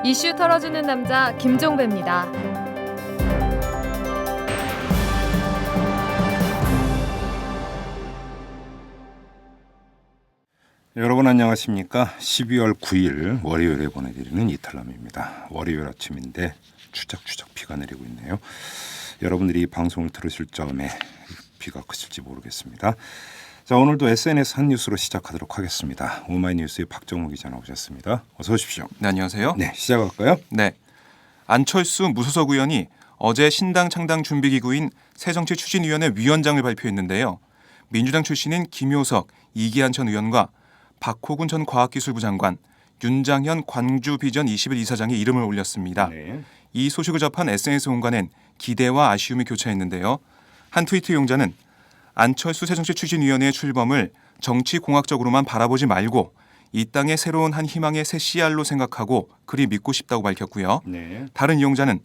이슈 털어주는 남자 김종배입니다. 여러분 안녕하십니까? 12월 9일 월요일에 보내드리는 이탈남입니다. 월요일 아침인데 추적추적 비가 내리고 있네요. 여러분들이 이 방송을 들으실 점에 비가 그칠지 모르겠습니다. 자, 오늘도 SNS 한 뉴스로 시작하도록 하겠습니다. 오마이뉴스의 박정우 기자 나오셨습니다. 어서 오십시오. 네, 안녕하세요. 네, 시작할까요? 네, 안철수 무소속 의원이 어제 신당 창당 준비기구인 새정치추진위원회 위원장을 발표했는데요. 민주당 출신인 김효석, 이기한 전 의원과 박호근 전 과학기술부 장관, 윤장현 광주비전 21 이사장이 이름을 올렸습니다. 네. 이 소식을 접한 SNS 온간엔 기대와 아쉬움이 교차했는데요. 한 트위터 용자는 안철수 새정치추진위원회의 출범을 정치공학적으로만 바라보지 말고 이 땅의 새로운 한 희망의 새 씨알로 생각하고 그리 믿고 싶다고 밝혔고요. 네. 다른 이용자는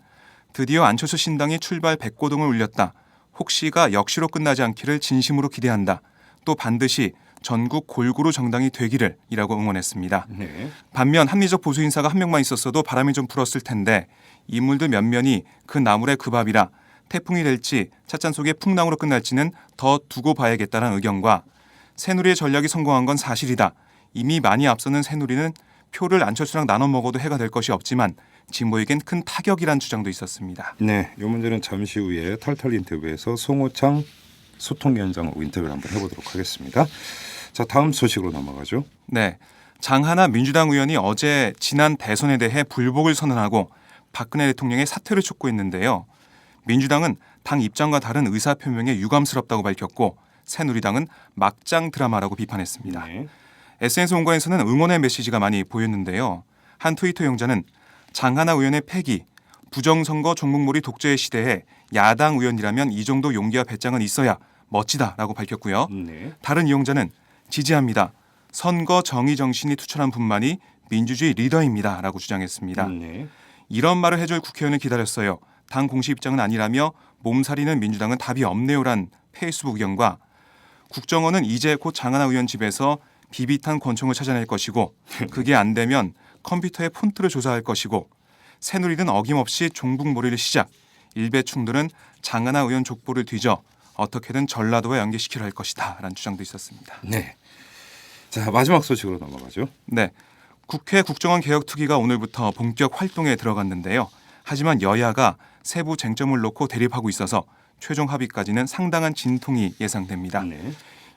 드디어 안철수 신당이 출발 백고동을 울렸다. 혹시가 역시로 끝나지 않기를 진심으로 기대한다. 또 반드시 전국 골고루 정당이 되기를 이라고 응원했습니다. 네. 반면 합리적 보수 인사가 한 명만 있었어도 바람이 좀 불었을 텐데 인물들 몇몇이 그 나물의 그 밥이라 태풍이 될지 찻잔 속의 풍랑으로 끝날지는 더 두고 봐야겠다는 의견과 새누리의 전략이 성공한 건 사실이다. 이미 많이 앞서는 새누리는 표를 안철수랑 나눠 먹어도 해가 될 것이 없지만 진보에겐 큰 타격이란 주장도 있었습니다. 네, 이 문제는 잠시 후에 탈탈 인터뷰에서 송호창 소통위원장하고 인터뷰를 한번 해보도록 하겠습니다. 자, 다음 소식으로 넘어가죠. 네, 장하나 민주당 의원이 어제 지난 대선에 대해 불복을 선언하고 박근혜 대통령의 사퇴를 촉구했는데요. 민주당은 당 입장과 다른 의사표명에 유감스럽다고 밝혔고 새누리당은 막장 드라마라고 비판했습니다. 네. SNS 온건에서는 응원의 메시지가 많이 보였는데요. 한 트위터 용자는 장하나 의원의 패기, 부정선거 종북몰이 독재의 시대에 야당 의원이라면 이 정도 용기와 배짱은 있어야 멋지다라고 밝혔고요. 네. 다른 이용자는 지지합니다. 선거 정의 정신이 투철한 분만이 민주주의 리더입니다라고 주장했습니다. 네. 이런 말을 해줄 국회의원을 기다렸어요. 당 공식 입장은 아니라며 몸살이는 민주당은 답이 없네요란 페이스북 의견과 국정원은 이제 곧 장하나 의원 집에서 비비탄 권총을 찾아낼 것이고 그게 안 되면 컴퓨터의 폰트를 조사할 것이고 새누리는 어김없이 종북몰이를 시작 일배충들은 장하나 의원 족보를 뒤져 어떻게든 전라도와 연계시키려 할 것이다 라는 주장도 있었습니다. 네. 자, 마지막 소식으로 넘어가죠. 네, 국회 국정원 개혁특위가 오늘부터 본격 활동에 들어갔는데요. 하지만 여야가 세부 쟁점을 놓고 대립하고 있어서 최종 합의까지는 상당한 진통이 예상됩니다. 네.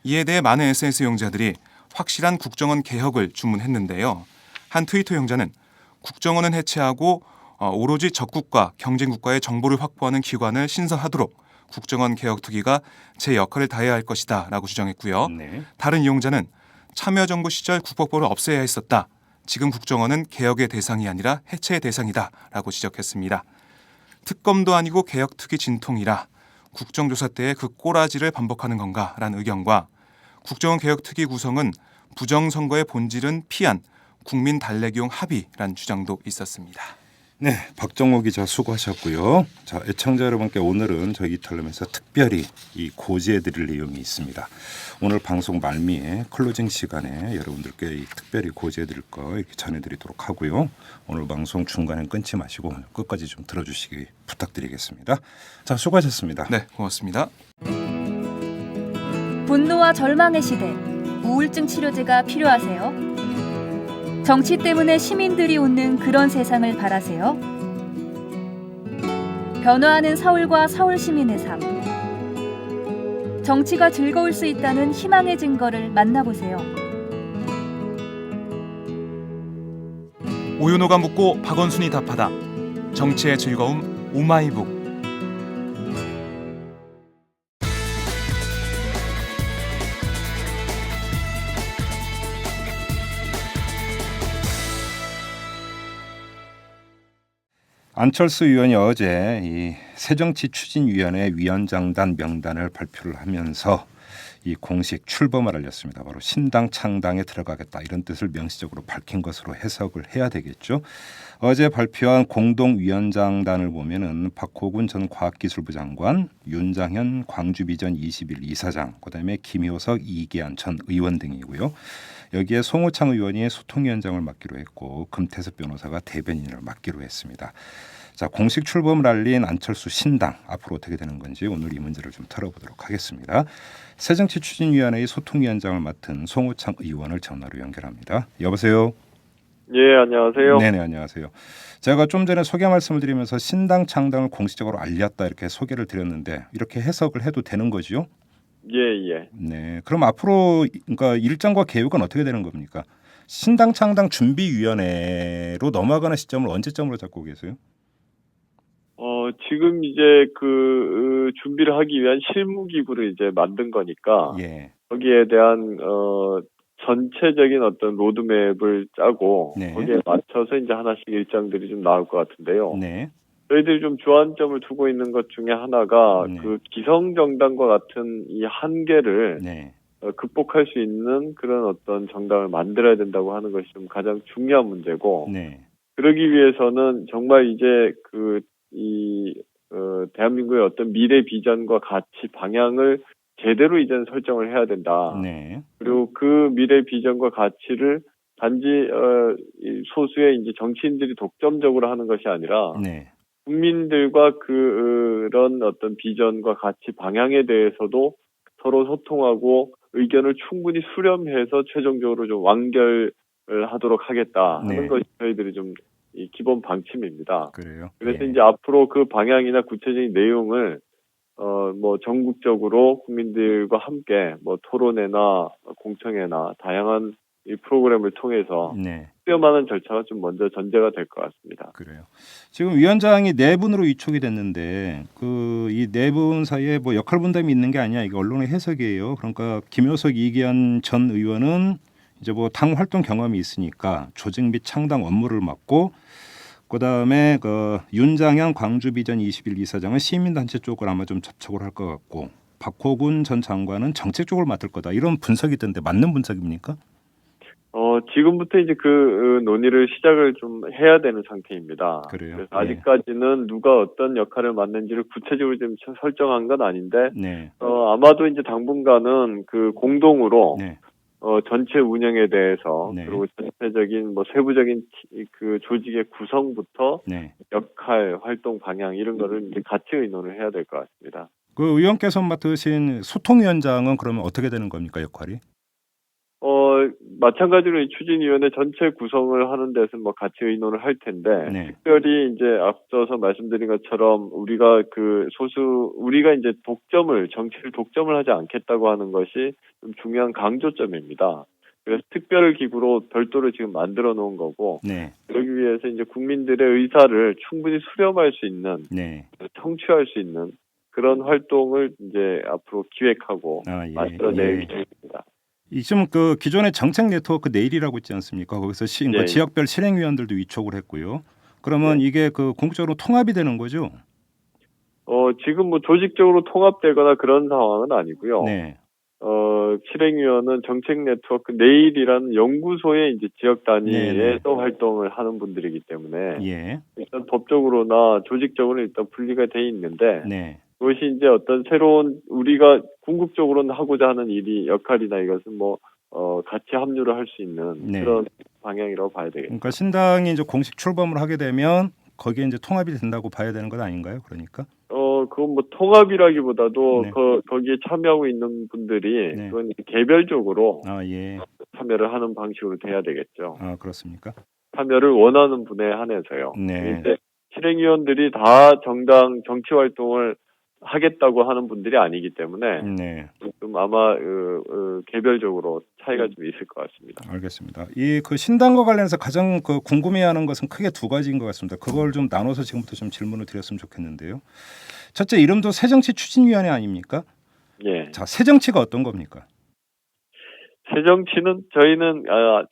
이에 대해 많은 SNS 용자들이 확실한 국정원 개혁을 주문했는데요. 한 트위터 용자는 국정원은 해체하고 오로지 적국가, 경쟁국가의 정보를 확보하는 기관을 신설하도록 국정원 개혁특위가 제 역할을 다해야 할 것이다 라고 주장했고요. 네. 다른 이용자는 참여정부 시절 국법법을 없애야 했었다. 지금 국정원은 개혁의 대상이 아니라 해체의 대상이다 라고 지적했습니다. 특검도 아니고 개혁특위 진통이라 국정조사 때의 그 꼬라지를 반복하는 건가 라는 의견과 국정원 개혁특위 구성은 부정선거의 본질은 피한 국민 달래기용 합의라는 주장도 있었습니다. 네, 박정호 기자 수고하셨고요. 자, 애청자 여러분께 오늘은 저희 이탈남에서 특별히 이 고지해드릴 내용이 있습니다. 오늘 방송 말미에 클로징 시간에 여러분들께 특별히 고지해드릴 거 이렇게 전해드리도록 하고요. 오늘 방송 중간에 끊지 마시고 끝까지 좀 들어주시기 부탁드리겠습니다. 자, 수고하셨습니다. 네, 고맙습니다. 분노와 절망의 시대, 우울증 치료제가 필요하세요? 정치 때문에 시민들이 웃는 그런 세상을 바라세요? 변화하는 서울과 서울 시민의 삶. 정치가 즐거울 수 있다는 희망의 증거를 만나보세요. 오윤호가 묻고 박원순이 답하다. 정치의 즐거움 오마이북. 안철수 의원이 어제 이 새정치추진위원회 위원장단 명단을 발표를 하면서 이 공식 출범을 알렸습니다. 바로 신당 창당에 들어가겠다 이런 뜻을 명시적으로 밝힌 것으로 해석을 해야 되겠죠. 어제 발표한 공동위원장단을 보면은 박호근 전 과학기술부 장관, 윤장현 광주비전 21 이사장, 그다음에 김효석, 이기한 전 의원 등이고요. 여기에 송호창 의원이 소통위원장을 맡기로 했고 금태섭 변호사가 대변인을 맡기로 했습니다. 자, 공식 출범을 알린 안철수 신당 앞으로 어떻게 되는 건지 오늘 이 문제를 좀 털어보도록 하겠습니다. 새정치추진위원회의 소통위원장을 맡은 송호창 의원을 전화로 연결합니다. 여보세요. 예, 안녕하세요. 네네, 안녕하세요. 제가 좀 전에 소개 말씀을 드리면서 신당 창당을 공식적으로 알렸다 이렇게 소개를 드렸는데 이렇게 해석을 해도 되는 거죠? 예, 예. 네. 그럼 앞으로 그러니까 일정과 계획은 어떻게 되는 겁니까? 신당 창당 준비위원회로 넘어가는 시점을 언제점으로 잡고 계세요? 지금 이제 준비를 하기 위한 실무기구를 이제 만든 거니까, 예. 거기에 대한, 전체적인 어떤 로드맵을 짜고, 네. 거기에 맞춰서 이제 하나씩 일정들이 좀 나올 것 같은데요. 네. 저희들이 좀 주안점을 두고 있는 것 중에 하나가, 네. 기성정당과 같은 이 한계를, 네. 극복할 수 있는 그런 어떤 정당을 만들어야 된다고 하는 것이 좀 가장 중요한 문제고, 네. 그러기 위해서는 정말 이제 대한민국의 어떤 미래 비전과 가치 방향을 제대로 이제는 설정을 해야 된다. 네. 그리고 그 미래 비전과 가치를 단지 이 소수의 이제 정치인들이 독점적으로 하는 것이 아니라 네. 국민들과 그런 어떤 비전과 가치 방향에 대해서도 서로 소통하고 의견을 충분히 수렴해서 최종적으로 좀 완결을 하도록 하겠다 하는 네. 것이 저희들이 좀 이 기본 방침입니다. 그래요. 그래서 예. 이제 앞으로 그 방향이나 구체적인 내용을 뭐 전국적으로 국민들과 함께 뭐 토론회나 공청회나 다양한 이 프로그램을 통해서 네. 수렴하는 절차가 좀 먼저 전제가 될 것 같습니다. 그래요. 지금 위원장이 네 분으로 위촉이 됐는데 이 네 분 사이에 뭐 역할 분담이 있는 게 아니야. 이게 언론의 해석이에요. 그러니까 김효석 이기현 전 의원은 이제 뭐 당 활동 경험이 있으니까 조직 및 창당 업무를 맡고 그다음에 윤장현 광주 비전 21 이사장은 시민단체 쪽을 아마 좀 접촉을 할 것 같고 박호군 전 장관은 정책 쪽을 맡을 거다. 이런 분석이 있던데 맞는 분석입니까? 지금부터 이제 논의를 시작을 좀 해야 되는 상태입니다. 그래요? 그래서 예. 아직까지는 누가 어떤 역할을 맡는지를 구체적으로 좀 설정한 건 아닌데, 네. 아마도 이제 당분간은 공동으로, 네. 전체 운영에 대해서, 네. 그리고 전체적인 뭐 세부적인 조직의 구성부터 네. 역할, 활동 방향 이런 거를 이제 같이 의논을 해야 될 것 같습니다. 그 의원께서 맡으신 소통위원장은 그러면 어떻게 되는 겁니까, 역할이? 마찬가지로 이 추진위원회 전체 구성을 하는 데서 뭐 같이 의논을 할 텐데, 네. 특별히 이제 앞서서 말씀드린 것처럼 우리가 우리가 이제 정치를 독점을 하지 않겠다고 하는 것이 좀 중요한 강조점입니다. 그래서 특별 기구로 별도로 지금 만들어 놓은 거고, 네. 그러기 위해서 이제 국민들의 의사를 충분히 수렴할 수 있는, 네. 청취할 수 있는 그런 활동을 이제 앞으로 기획하고 예. 만들어낼 계획입니다. 지금 기존의 정책 네트워크 내일이라고 있지 않습니까? 거기서 그러니까 예. 지역별 실행위원들도 위촉을 했고요. 그러면 이게 궁극적으로 통합이 되는 거죠? 지금 뭐 조직적으로 통합되거나 그런 상황은 아니고요. 네. 실행위원은 정책 네트워크 내일이라는 연구소의 이제 지역 단위에서 네네. 활동을 하는 분들이기 때문에 예. 일단 법적으로나 조직적으로는 일단 분리가 돼 있는데 네. 그것이 이제 어떤 새로운 우리가 궁극적으로는 하고자 하는 역할이나 이것은 뭐 같이 합류를 할 수 있는 네. 그런 방향이라고 봐야 되겠죠. 그러니까 신당이 이제 공식 출범을 하게 되면 거기에 이제 통합이 된다고 봐야 되는 것 아닌가요? 그러니까? 그건 뭐 통합이라기보다도 네. 거기에 참여하고 있는 분들이 네. 그건 개별적으로 예. 참여를 하는 방식으로 돼야 되겠죠. 그렇습니까? 참여를 원하는 분에 한해서요. 네. 근데 실행위원들이 다 정치 활동을 하겠다고 하는 분들이 아니기 때문에 네. 좀 아마 개별적으로 차이가 좀 있을 것 같습니다. 알겠습니다. 신당과 관련해서 가장 궁금해하는 것은 크게 두 가지인 것 같습니다. 그걸 좀 나눠서 지금부터 좀 질문을 드렸으면 좋겠는데요. 첫째, 이름도 새정치추진위원회 아닙니까? 예. 자, 새정치가 어떤 겁니까? 새정치는 저희는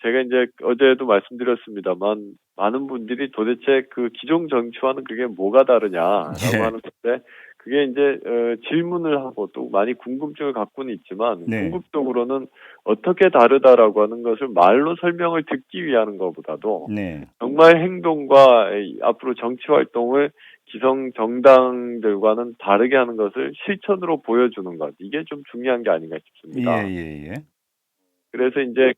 제가 이제 어제도 말씀드렸습니다만 많은 분들이 도대체 기존 정치와는 그게 뭐가 다르냐라고 예. 하는 건데 그게 이제 질문을 하고 또 많이 궁금증을 갖고는 있지만 네. 궁극적으로는 어떻게 다르다라고 하는 것을 말로 설명을 듣기 위한 것보다도 네. 정말 행동과 앞으로 정치 활동을 기성 정당들과는 다르게 하는 것을 실천으로 보여주는 것 이게 좀 중요한 게 아닌가 싶습니다. 예. 그래서 이제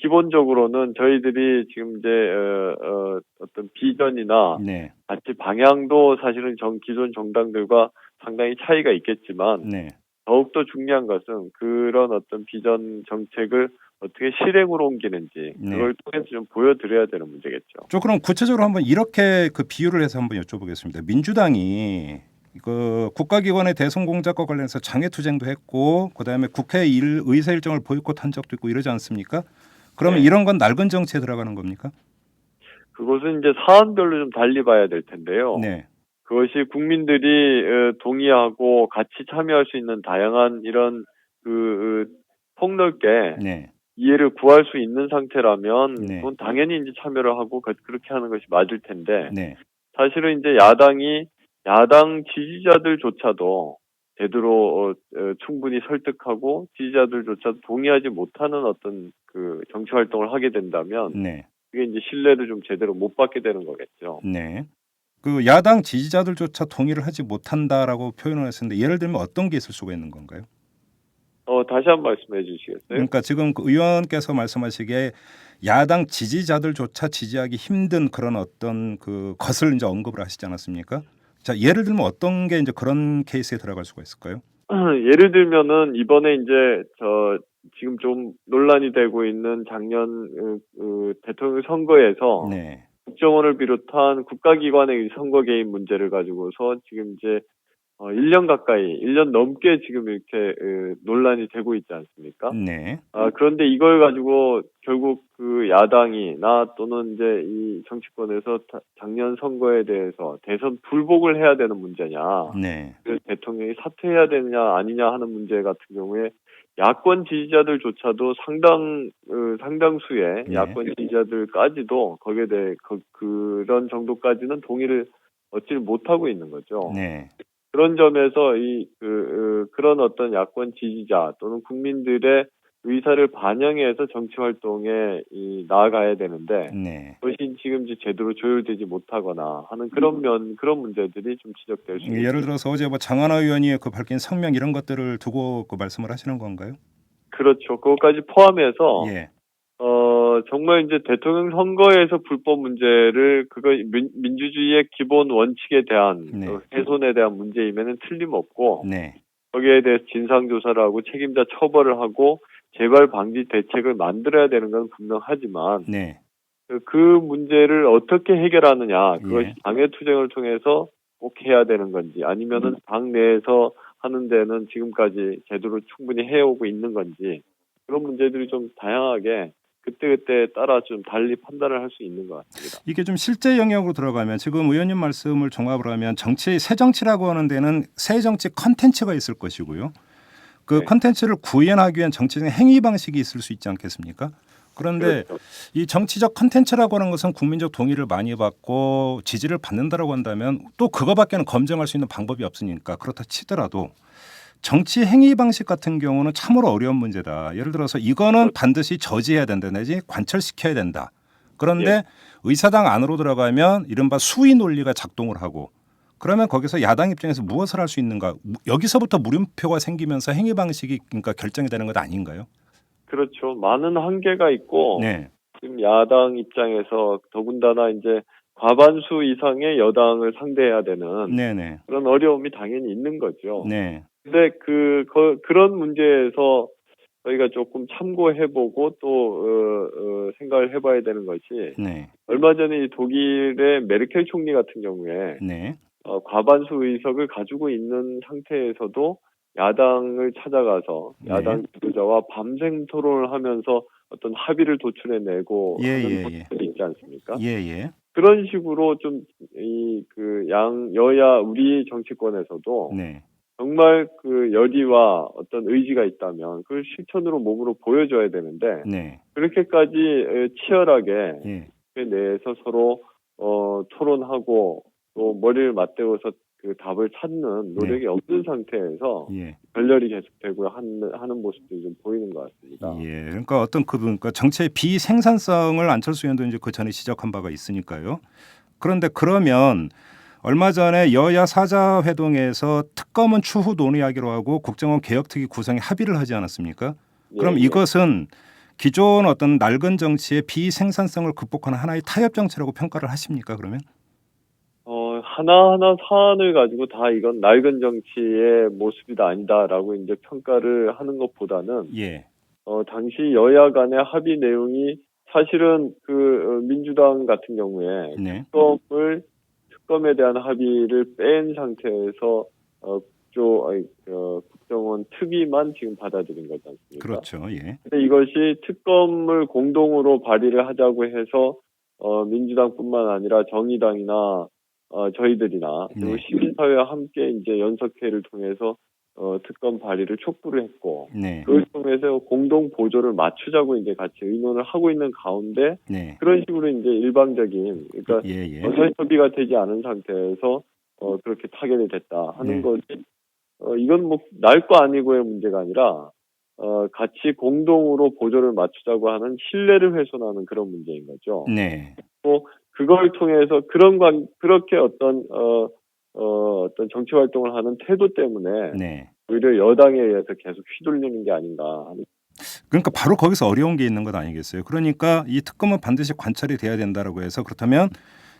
기본적으로는 저희들이 지금 이제 어떤 비전이나 네. 같이 방향도 사실은 기존 정당들과 상당히 차이가 있겠지만 네. 더욱더 중요한 것은 그런 어떤 비전 정책을 어떻게 실행으로 옮기는지 네. 그걸 통해서 좀 보여드려야 되는 문제겠죠. 저 그럼 구체적으로 한번 이렇게 그 비유를 해서 한번 여쭤보겠습니다. 민주당이 그 국가기관의 대선 공작과 관련해서 장애투쟁도 했고, 그다음에 국회 의사 일정을 보이콧한 적도 있고 이러지 않습니까? 그러면 네. 이런 건 낡은 정치에 들어가는 겁니까? 그것은 이제 사안별로 좀 달리 봐야 될 텐데요. 네, 그것이 국민들이 동의하고 같이 참여할 수 있는 다양한 이런 폭넓게 네, 이해를 구할 수 있는 상태라면 네. 그건 당연히 이제 참여를 하고 그렇게 하는 것이 맞을 텐데 네, 사실은 이제 야당 지지자들조차도 제대로 충분히 설득하고 지지자들조차도 동의하지 못하는 어떤 그 정치 활동을 하게 된다면 네, 그게 이제 신뢰를 좀 제대로 못 받게 되는 거겠죠. 네. 그 야당 지지자들조차 동의를 하지 못한다라고 표현을 했었는데 예를 들면 어떤 게 있을 수가 있는 건가요? 다시 한 번 말씀해 주시겠어요? 그러니까 지금 그 의원께서 말씀하시기에 야당 지지자들조차 지지하기 힘든 그런 어떤 그 것을 이제 언급을 하시지 않았습니까? 자, 예를 들면 어떤 게 이제 그런 케이스에 들어갈 수가 있을까요? 예를 들면은 이번에 이제 지금 좀 논란이 되고 있는 작년 대통령 선거에서 네, 국정원을 비롯한 국가기관의 선거 개입 문제를 가지고서 지금 이제 1년 넘게 지금 이렇게 논란이 되고 있지 않습니까? 네, 그런데 이걸 가지고 결국 그 야당이나 또는 이제 이 정치권에서 작년 선거에 대해서 대선 불복을 해야 되는 문제냐, 네, 그래서 대통령이 사퇴해야 되느냐 아니냐 하는 문제 같은 경우에 야권 지지자들조차도 상당수의 네. 야권 지지자들까지도 거기에 대해 그런 정도까지는 동의를 얻지를 못하고 있는 거죠. 네, 그런 점에서 그런 어떤 야권 지지자 또는 국민들의 의사를 반영해서 정치 활동에 나아가야 되는데 네. 그것이 지금 이제 제대로 조율되지 못하거나 하는 그런 문제들이 좀 지적될 수 있습니다. 예를 들어서 어제 뭐 장하나 의원이 그 밝힌 성명 이런 것들을 두고 그 말씀을 하시는 건가요? 그렇죠. 그것까지 포함해서 예, 정말 이제 대통령 선거에서 불법 문제를 민주주의의 기본 원칙에 대한 네. 훼손에 대한 문제이면은 틀림없고 네, 거기에 대해서 진상조사를 하고 책임자 처벌을 하고 재발 방지 대책을 만들어야 되는 건 분명하지만 네, 그 문제를 어떻게 해결하느냐 그것이 예. 장외투쟁을 통해서 꼭 해야 되는 건지 아니면은 당 내에서 하는 데는 지금까지 제대로 충분히 해오고 있는 건지 그런 문제들이 좀 다양하게 그때그때 따라 좀 달리 판단을 할 수 있는 것 같습니다. 이게 좀 실제 영역으로 들어가면 지금 의원님 말씀을 종합을 하면 새 정치라고 하는 데는 새 정치 컨텐츠가 있을 것이고요. 그 네. 컨텐츠를 구현하기 위한 정치적인 행위 방식이 있을 수 있지 않겠습니까? 그런데 그렇죠. 이 정치적 컨텐츠라고 하는 것은 국민적 동의를 많이 받고 지지를 받는다라고 한다면 또 그거밖에는 검증할 수 있는 방법이 없으니까 그렇다 치더라도 정치 행위 방식 같은 경우는 참으로 어려운 문제다. 예를 들어서 이거는 반드시 저지해야 된다 내지 관철시켜야 된다. 그런데 예. 의사당 안으로 들어가면 이른바 수위 논리가 작동을 하고 그러면 거기서 야당 입장에서 무엇을 할 수 있는가? 여기서부터 물음표가 생기면서 행위 방식이 그러니까 결정이 되는 것 아닌가요? 그렇죠. 많은 한계가 있고 네. 지금 야당 입장에서 더군다나 이제 과반수 이상의 여당을 상대해야 되는 네네. 그런 어려움이 당연히 있는 거죠. 네. 근데 그런 문제에서 저희가 조금 참고해보고 또 생각을 해봐야 되는 것이 네. 얼마 전에 이 독일의 메르켈 총리 같은 경우에 네. 과반수 의석을 가지고 있는 상태에서도 야당을 찾아가서 네. 야당 지도자와 밤샘 토론을 하면서 어떤 합의를 도출해내고 예, 하는 예, 예. 모습이 있지 않습니까? 예. 그런 식으로 좀 여야 우리 정치권에서도 네. 정말 그 열의와 어떤 의지가 있다면 그걸 실천으로 몸으로 보여줘야 되는데 네. 그렇게까지 치열하게 예. 그 내에서 서로 토론하고 또 머리를 맞대고서 그 답을 찾는 노력이 없는 상태에서 예. 결렬이 계속되고 하는 모습들이 좀 보이는 것 같습니다. 예. 그러니까 그러니까 정치의 비생산성을 안철수 의원도 이제 그 전에 지적한 바가 있으니까요. 그런데 그러면 얼마 전에 여야 사자회동에서 특검은 추후 논의하기로 하고 국정원 개혁특위 구성에 합의를 하지 않았습니까? 그럼 예, 예. 이것은 기존 어떤 낡은 정치의 비생산성을 극복하는 하나의 타협 정치라고 평가를 하십니까? 그러면? 하나하나 사안을 가지고 다 이건 낡은 정치의 모습이다 아니다라고 이제 평가를 하는 것보다는 예. 당시 여야 간의 합의 내용이 사실은 민주당 같은 경우에 네. 특검에 대한 합의를 뺀 상태에서 국정원 특위만 지금 받아들인 거지 않습니까? 그렇죠. 예. 근데 이것이 특검을 공동으로 발의를 하자고 해서 민주당뿐만 아니라 정의당이나 저희들이나 그리고 네. 시민사회와 함께 이제 연석회를 통해서 특검 발의를 촉구를 했고 네. 그걸 통해서 공동 보조를 맞추자고 이제 같이 의논을 하고 있는 가운데 네. 그런 식으로 이제 일방적인 그러니까 예. 전혀 협의가 되지 않은 상태에서 그렇게 타결이 됐다 하는 네. 것이 이건 뭐 날 거 아니고의 문제가 아니라 같이 공동으로 보조를 맞추자고 하는 신뢰를 훼손하는 그런 문제인 거죠. 네. 또 그걸 통해서 그렇게 어떤 정치 활동을 하는 태도 때문에 네. 오히려 여당에 의해서 계속 휘둘리는 게 아닌가 하는. 그러니까 바로 거기서 어려운 게 있는 것 아니겠어요? 그러니까 이 특검은 반드시 관찰이 돼야 된다라고 해서 그렇다면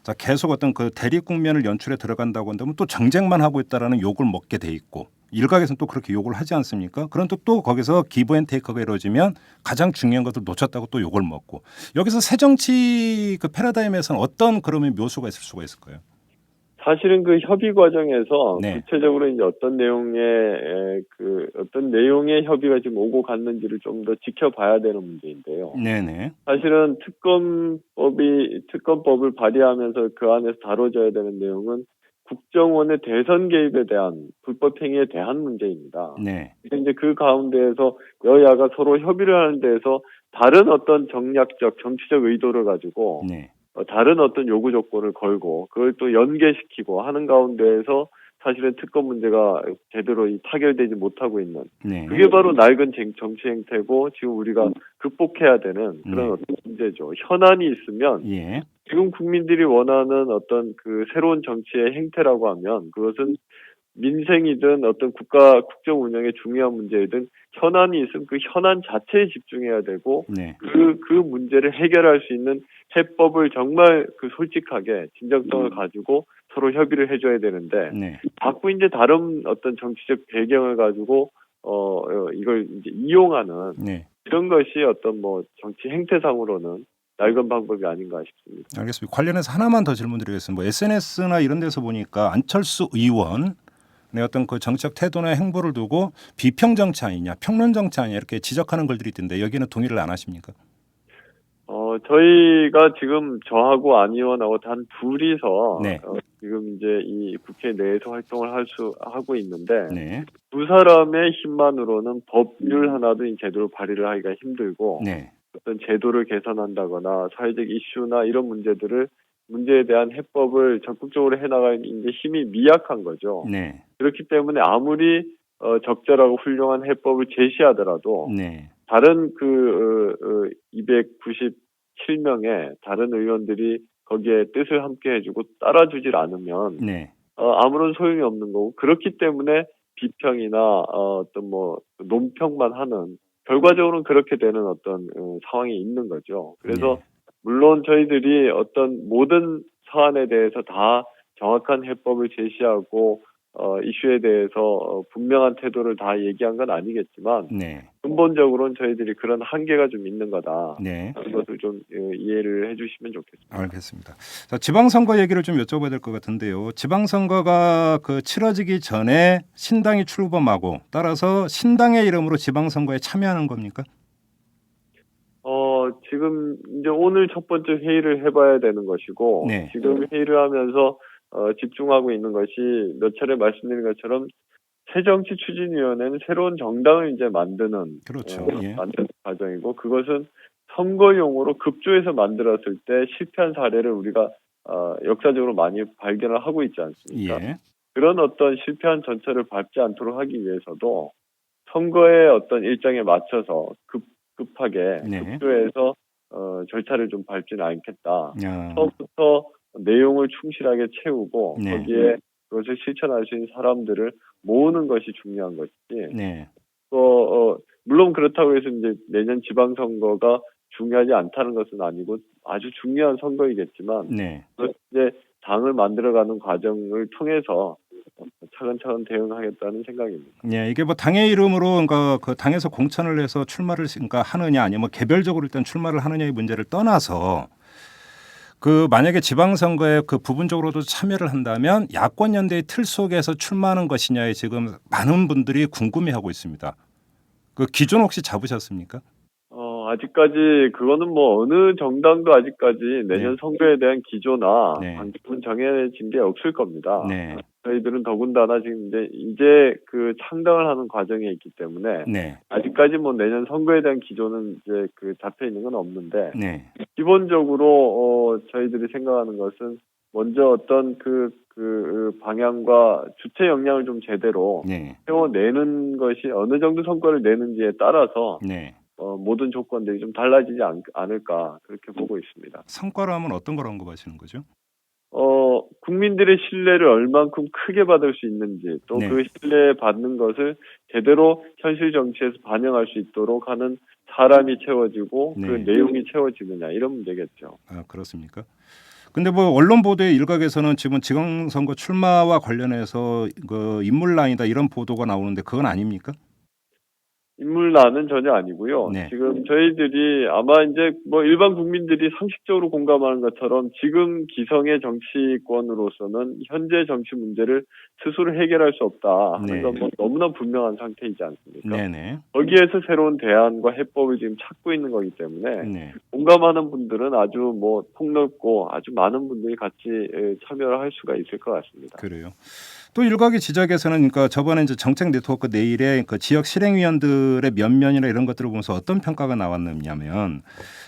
자, 계속 어떤 그 대립 국면을 연출해 들어간다고 한다면 또 정쟁만 하고 있다라는 욕을 먹게 돼 있고 일각에서는 또 그렇게 욕을 하지 않습니까? 그런 또 거기서 기브 앤 테이크가 이루어지면 가장 중요한 것을 놓쳤다고 또 욕을 먹고 여기서 새 정치 그 패러다임에서는 어떤 그러면 묘수가 있을 수가 있을까요? 사실은 그 협의 과정에서 네. 구체적으로 이제 어떤 내용의 협의가 지금 오고 갔는지를 좀 더 지켜봐야 되는 문제인데요. 네네. 사실은 특검법을 발의하면서 그 안에서 다뤄져야 되는 내용은 국정원의 대선 개입에 대한 불법 행위에 대한 문제입니다. 네. 이제 그 가운데에서 여야가 서로 협의를 하는 데에서 다른 어떤 정략적 정치적 의도를 가지고 네. 다른 어떤 요구 조건을 걸고 그걸 또 연계시키고 하는 가운데에서 사실은 특검 문제가 제대로 타결되지 못하고 있는 네. 그게 바로 낡은 정치 행태고 지금 우리가 극복해야 되는 그런 어떤 문제죠. 현안이 있으면 예. 지금 국민들이 원하는 어떤 그 새로운 정치의 행태라고 하면 그것은 민생이든 어떤 국정 운영의 중요한 문제이든 현안이 있으면 그 현안 자체에 집중해야 되고 네. 그 문제를 해결할 수 있는 해법을 정말 솔직하게 진정성을 가지고 서로 협의를 해줘야 되는데 네. 자꾸 이제 다른 어떤 정치적 배경을 가지고 이걸 이제 이용하는 네. 이런 것이 어떤 뭐 정치 행태상으로는 낡은 방법이 아닌가 싶습니다. 알겠습니다. 관련해서 하나만 더 질문드리겠습니다. 뭐 SNS나 이런 데서 보니까 안철수 의원 네, 어떤 그 정치적 태도나 행보를 두고 비평 정치 아니냐, 평론 정치 아니냐 이렇게 지적하는 글들이 있던데 여기는 동의를 안 하십니까? 저희가 지금 저하고 안 의원하고 단 둘이서 네. 지금 이제 이 국회 내에서 활동을 하고 있는데 네. 두 사람의 힘만으로는 법률 하나도 제대로 발의를 하기가 힘들고 네. 어떤 제도를 개선한다거나 사회적 이슈나 이런 문제에 대한 해법을 적극적으로 해나가는 이제 힘이 미약한 거죠. 네. 그렇기 때문에 아무리 적절하고 훌륭한 해법을 제시하더라도 네. 다른 297명의 다른 의원들이 거기에 뜻을 함께 해주고 따라주질 않으면 네. 아무런 소용이 없는 거고 그렇기 때문에 비평이나 어떤 뭐 논평만 하는 결과적으로는 그렇게 되는 어떤 상황이 있는 거죠. 그래서 물론 저희들이 어떤 모든 사안에 대해서 다 정확한 해법을 제시하고 이슈에 대해서 분명한 태도를 다 얘기한 건 아니겠지만 네. 근본적으로는 저희들이 그런 한계가 좀 있는 거다. 네. 그런 것을 좀 이해를 해주시면 좋겠습니다. 알겠습니다. 자, 지방선거 얘기를 좀 여쭤봐야 될 것 같은데요. 지방선거가 그 치러지기 전에 신당이 출범하고 따라서 신당의 이름으로 지방선거에 참여하는 겁니까? 지금 이제 오늘 첫 번째 회의를 해봐야 되는 것이고 네. 지금 회의를 하면서 집중하고 있는 것이 몇 차례 말씀드린 것처럼 새정치추진위원회는 새로운 정당을 이제 만드는 그렇죠. 예. 만드는 과정이고 그것은 선거용으로 급조해서 만들었을 때 실패한 사례를 우리가 역사적으로 많이 발견을 하고 있지 않습니까? 예. 그런 어떤 실패한 전철을 밟지 않도록 하기 위해서도 선거의 어떤 일정에 맞춰서 급하게 네. 급조해서 절차를 좀 밟지는 않겠다. 야. 처음부터 내용을 충실하게 채우고 네. 거기에 그것을 실천할 수 있는 사람들을 모으는 것이 중요한 것이지. 네. 또 물론 그렇다고 해서 이제 내년 지방선거가 중요하지 않다는 것은 아니고 아주 중요한 선거이겠지만 네. 이제 당을 만들어가는 과정을 통해서 차근차근 대응하겠다는 생각입니다. 예, 이게 뭐 당의 이름으로 그러니까 그 당에서 공천을 해서 출마를 그러니까 하느냐 아니면 뭐 개별적으로 일단 출마를 하느냐의 문제를 떠나서 그 만약에 지방선거에 그 부분적으로도 참여를 한다면 야권 연대의 틀 속에서 출마하는 것이냐에 지금 많은 분들이 궁금해하고 있습니다. 그 기준 혹시 잡으셨습니까? 아직까지 그거는 뭐 어느 정당도 아직까지 내년 네. 선거에 대한 기조나 네. 방침은 정해진 게 없을 겁니다. 네. 저희들은 더군다나 지금 이제 그 창당을 하는 과정에 있기 때문에 네. 아직까지 뭐 내년 선거에 대한 기조는 이제 그 잡혀 있는 건 없는데 네. 기본적으로 저희들이 생각하는 것은 먼저 어떤 그 방향과 주체 역량을 좀 제대로 네. 세워내는 것이 어느 정도 성과를 내는지에 따라서 네. 모든 조건들이 좀 달라지지 않을까 그렇게 보고 있습니다. 성과로 하면 어떤 걸 언급하시는 거죠? 국민들의 신뢰를 얼만큼 크게 받을 수 있는지 또 네. 그 신뢰 받는 것을 제대로 현실 정치에서 반영할 수 있도록 하는 사람이 채워지고 네. 그 내용이 채워지느냐 이런 문제겠죠. 아, 그렇습니까? 근데 뭐 언론 보도의 일각에서는 지금 지방선거 출마와 관련해서 그 인물난이다 이런 보도가 나오는데 그건 아닙니까? 인물난은 전혀 아니고요. 네. 지금 저희들이 아마 이제 뭐 일반 국민들이 상식적으로 공감하는 것처럼 지금 기성의 정치권으로서는 현재 정치 문제를 스스로 해결할 수 없다 하는 네. 건 뭐 너무나 분명한 상태이지 않습니까? 네네. 거기에서 새로운 대안과 해법을 지금 찾고 있는 거기 때문에 네. 공감하는 분들은 아주 뭐 폭넓고 아주 많은 분들이 같이 참여를 할 수가 있을 것 같습니다. 그래요. 또 일각의 지적에서는 그러니까 저번에 이제 정책 네트워크 내일에 그 지역 실행위원들의 면면이나 이런 것들을 보면서 어떤 평가가 나왔느냐면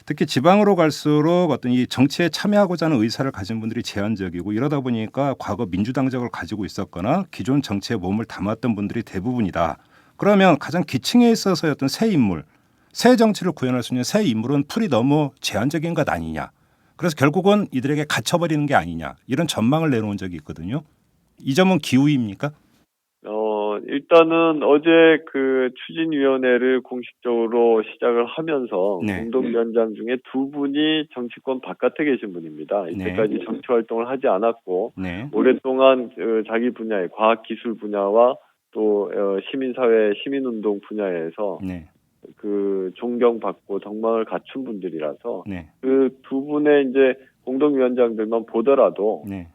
특히 지방으로 갈수록 어떤 이 정치에 참여하고자 하는 의사를 가진 분들이 제한적이고 이러다 보니까 과거 민주당적을 가지고 있었거나 기존 정치에 몸을 담았던 분들이 대부분이다. 그러면 가장 기층에 있어서의 어떤 새 인물, 새 정치를 구현할 수 있는 새 인물은 풀이 너무 제한적인 것 아니냐. 그래서 결국은 이들에게 갇혀버리는 게 아니냐. 이런 전망을 내놓은 적이 있거든요. 이 점은 기우입니까? 일단은 어제 그 추진위원회를 공식적으로 시작을 하면서 네. 공동위원장 중에 두 분이 정치권 바깥에 계신 분입니다. 이때까지 정치 활동을 하지 않았고 네. 오랫동안 자기 분야의 과학기술 분야와 또 시민사회, 시민운동 분야에서 네. 그 존경받고 덕망을 갖춘 분들이라서 네. 그 두 분의 이제 공동위원장들만 보더라도 네.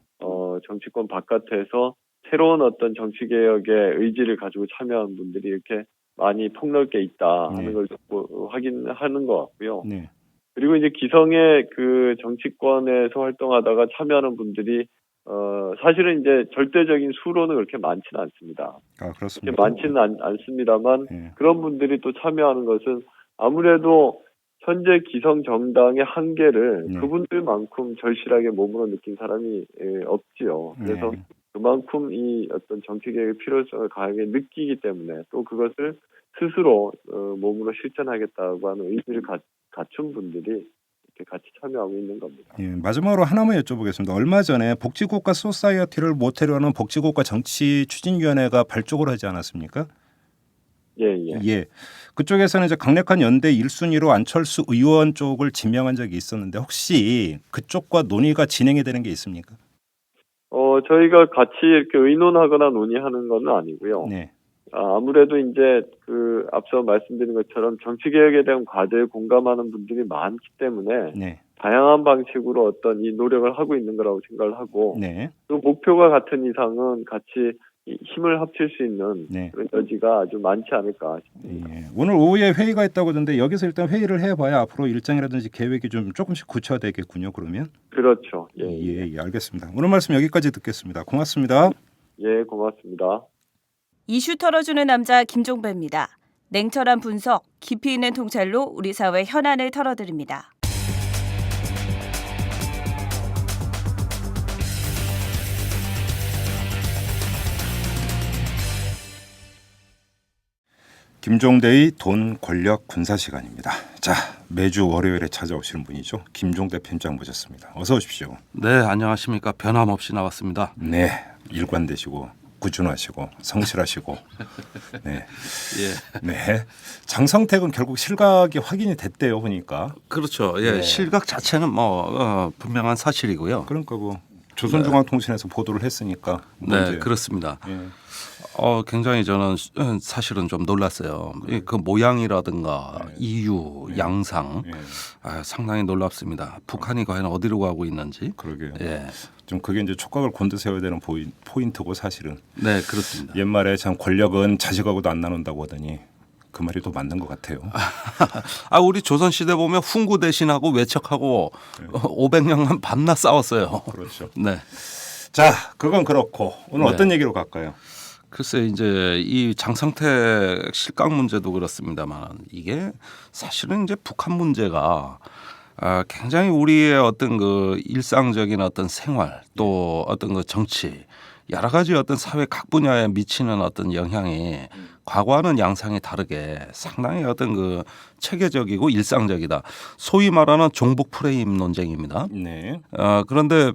정치권 바깥에서 새로운 어떤 정치개혁의 의지를 가지고 참여한 분들이 이렇게 많이 폭넓게 있다 하는 네. 걸 확인하는 것 같고요. 네. 그리고 이제 기성의 그 정치권에서 활동하다가 참여하는 분들이 사실은 이제 절대적인 수로는 그렇게 많지는 않습니다. 아, 그렇게 그렇습니다. 많지는 않습니다만 네. 그런 분들이 또 참여하는 것은 아무래도 현재 기성 정당의 한계를 네. 그분들만큼 절실하게 몸으로 느낀 사람이 없지요. 그래서 네. 그만큼 이 어떤 정치개혁의 필요성을 강하게 느끼기 때문에 또 그것을 스스로 몸으로 실천하겠다고 하는 의지를 갖춘 분들이 이렇게 같이 참여하고 있는 겁니다. 예, 마지막으로 하나만 여쭤보겠습니다. 얼마 전에 복지국가 소사이어티를 모태로 하는 복지국가 정치추진위원회가 발족을 하지 않았습니까? 예. 예. 그쪽에서는 이제 강력한 연대 1순위로 안철수 의원 쪽을 지명한 적이 있었는데 혹시 그쪽과 논의가 진행이 되는 게 있습니까? 저희가 같이 이렇게 의논하거나 논의하는 건 아니고요. 네. 아무래도 이제 그 앞서 말씀드린 것처럼 정치개혁에 대한 과제에 공감하는 분들이 많기 때문에 네. 다양한 방식으로 어떤 이 노력을 하고 있는 거라고 생각을 하고 네. 또 목표가 같은 이상은 같이 힘을 합칠 수 있는 네. 그런 여지가 아주 많지 않을까 싶습니다. 예. 오늘 오후에 회의가 있다고 하던데 여기서 일단 회의를 해봐야 앞으로 일정이라든지 계획이 좀 조금씩 구체화되겠군요. 그러면 그렇죠. 예, 알겠습니다. 오늘 말씀 여기까지 듣겠습니다. 고맙습니다. 예, 고맙습니다. 이슈 털어주는 남자 김종배입니다. 냉철한 분석, 깊이 있는 통찰로 우리 사회 현안을 털어드립니다. 김종대의 돈, 권력, 군사 시간입니다. 자, 매주 월요일에 찾아오시는 분이죠. 김종대 편장 모셨습니다. 어서 오십시오. 네, 안녕하십니까. 변함없이 나왔습니다. 네, 일관되시고 꾸준하시고 성실하시고. 네. 예, 네. 장성택은 결국 실각이 확인이 됐대요 보니까. 그렇죠. 예, 네. 실각 자체는 뭐 분명한 사실이고요. 그러니까 그 조선중앙통신에서 보도를 했으니까. 뭐 네, 이제, 그렇습니다. 예. 굉장히 저는 사실은 좀 놀랐어요. 그 모양이라든가 이유, 양상 상당히 놀랍습니다. 북한이 과연 어디로 가고 있는지. 그러게요. 예, 좀 그게 이제 촉각을 곤두세워야 되는 포인트고 사실은. 네, 그렇습니다. 옛말에 참 권력은 자식하고도 안 나눈다고 하더니 그 말이 또 맞는 것 같아요. 우리 조선 시대 보면 훈구 대신하고 외척하고 500년간 밤낮 싸웠어요. 그렇죠. 네. 자, 그건 그렇고 오늘 네. 어떤 얘기로 갈까요? 글쎄 이제 이 장성택 실각 문제도 그렇습니다만 이게 사실은 이제 북한 문제가 굉장히 우리의 어떤 그 일상적인 어떤 생활 또 어떤 그 정치 여러 가지 어떤 사회 각 분야에 미치는 어떤 영향이 과거와는 양상이 다르게 상당히 어떤 그 체계적이고 일상적이다. 소위 말하는 종북 프레임 논쟁입니다. 네. 그런데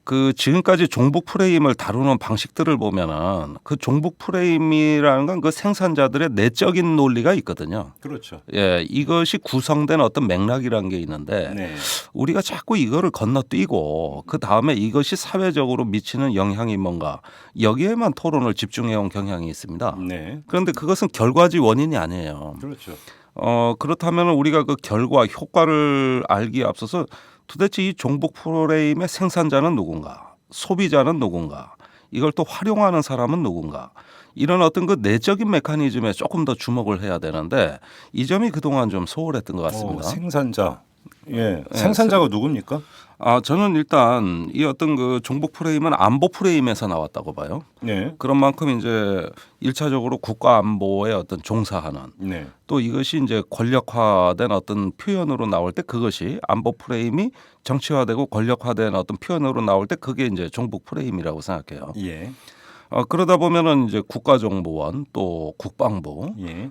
그 지금까지 종북 프레임을 다루는 방식들을 보면은 그 종북 프레임이라는 건 그 생산자들의 내적인 논리가 있거든요. 그렇죠. 예, 이것이 구성된 어떤 맥락이라는 게 있는데 네. 우리가 자꾸 이거를 건너뛰고 그 다음에 이것이 사회적으로 미치는 영향이 뭔가 여기에만 토론을 집중해온 경향이 있습니다. 네. 그런데 그것은 결과지 원인이 아니에요. 그렇죠. 그렇다면 우리가 그 결과 효과를 알기에 앞서서 도대체 이 종북 프레임의 생산자는 누군가, 소비자는 누군가, 이걸 또 활용하는 사람은 누군가, 이런 어떤 그 내적인 메커니즘에 조금 더 주목을 해야 되는데 이 점이 그동안 좀 소홀했던 것 같습니다. 생산자. 예. 생산자가 누굽니까? 저는 일단 이 어떤 그 종북 프레임은 안보 프레임에서 나왔다고 봐요. 네. 그런 만큼 이제 1차적으로 국가 안보에 어떤 종사하는 네. 또 이것이 이제 권력화된 어떤 표현으로 나올 때 그것이 안보 프레임이 정치화되고 권력화된 어떤 표현으로 나올 때 그게 이제 종북 프레임이라고 생각해요. 예. 그러다 보면은 이제 국가정보원 또 국방부 예.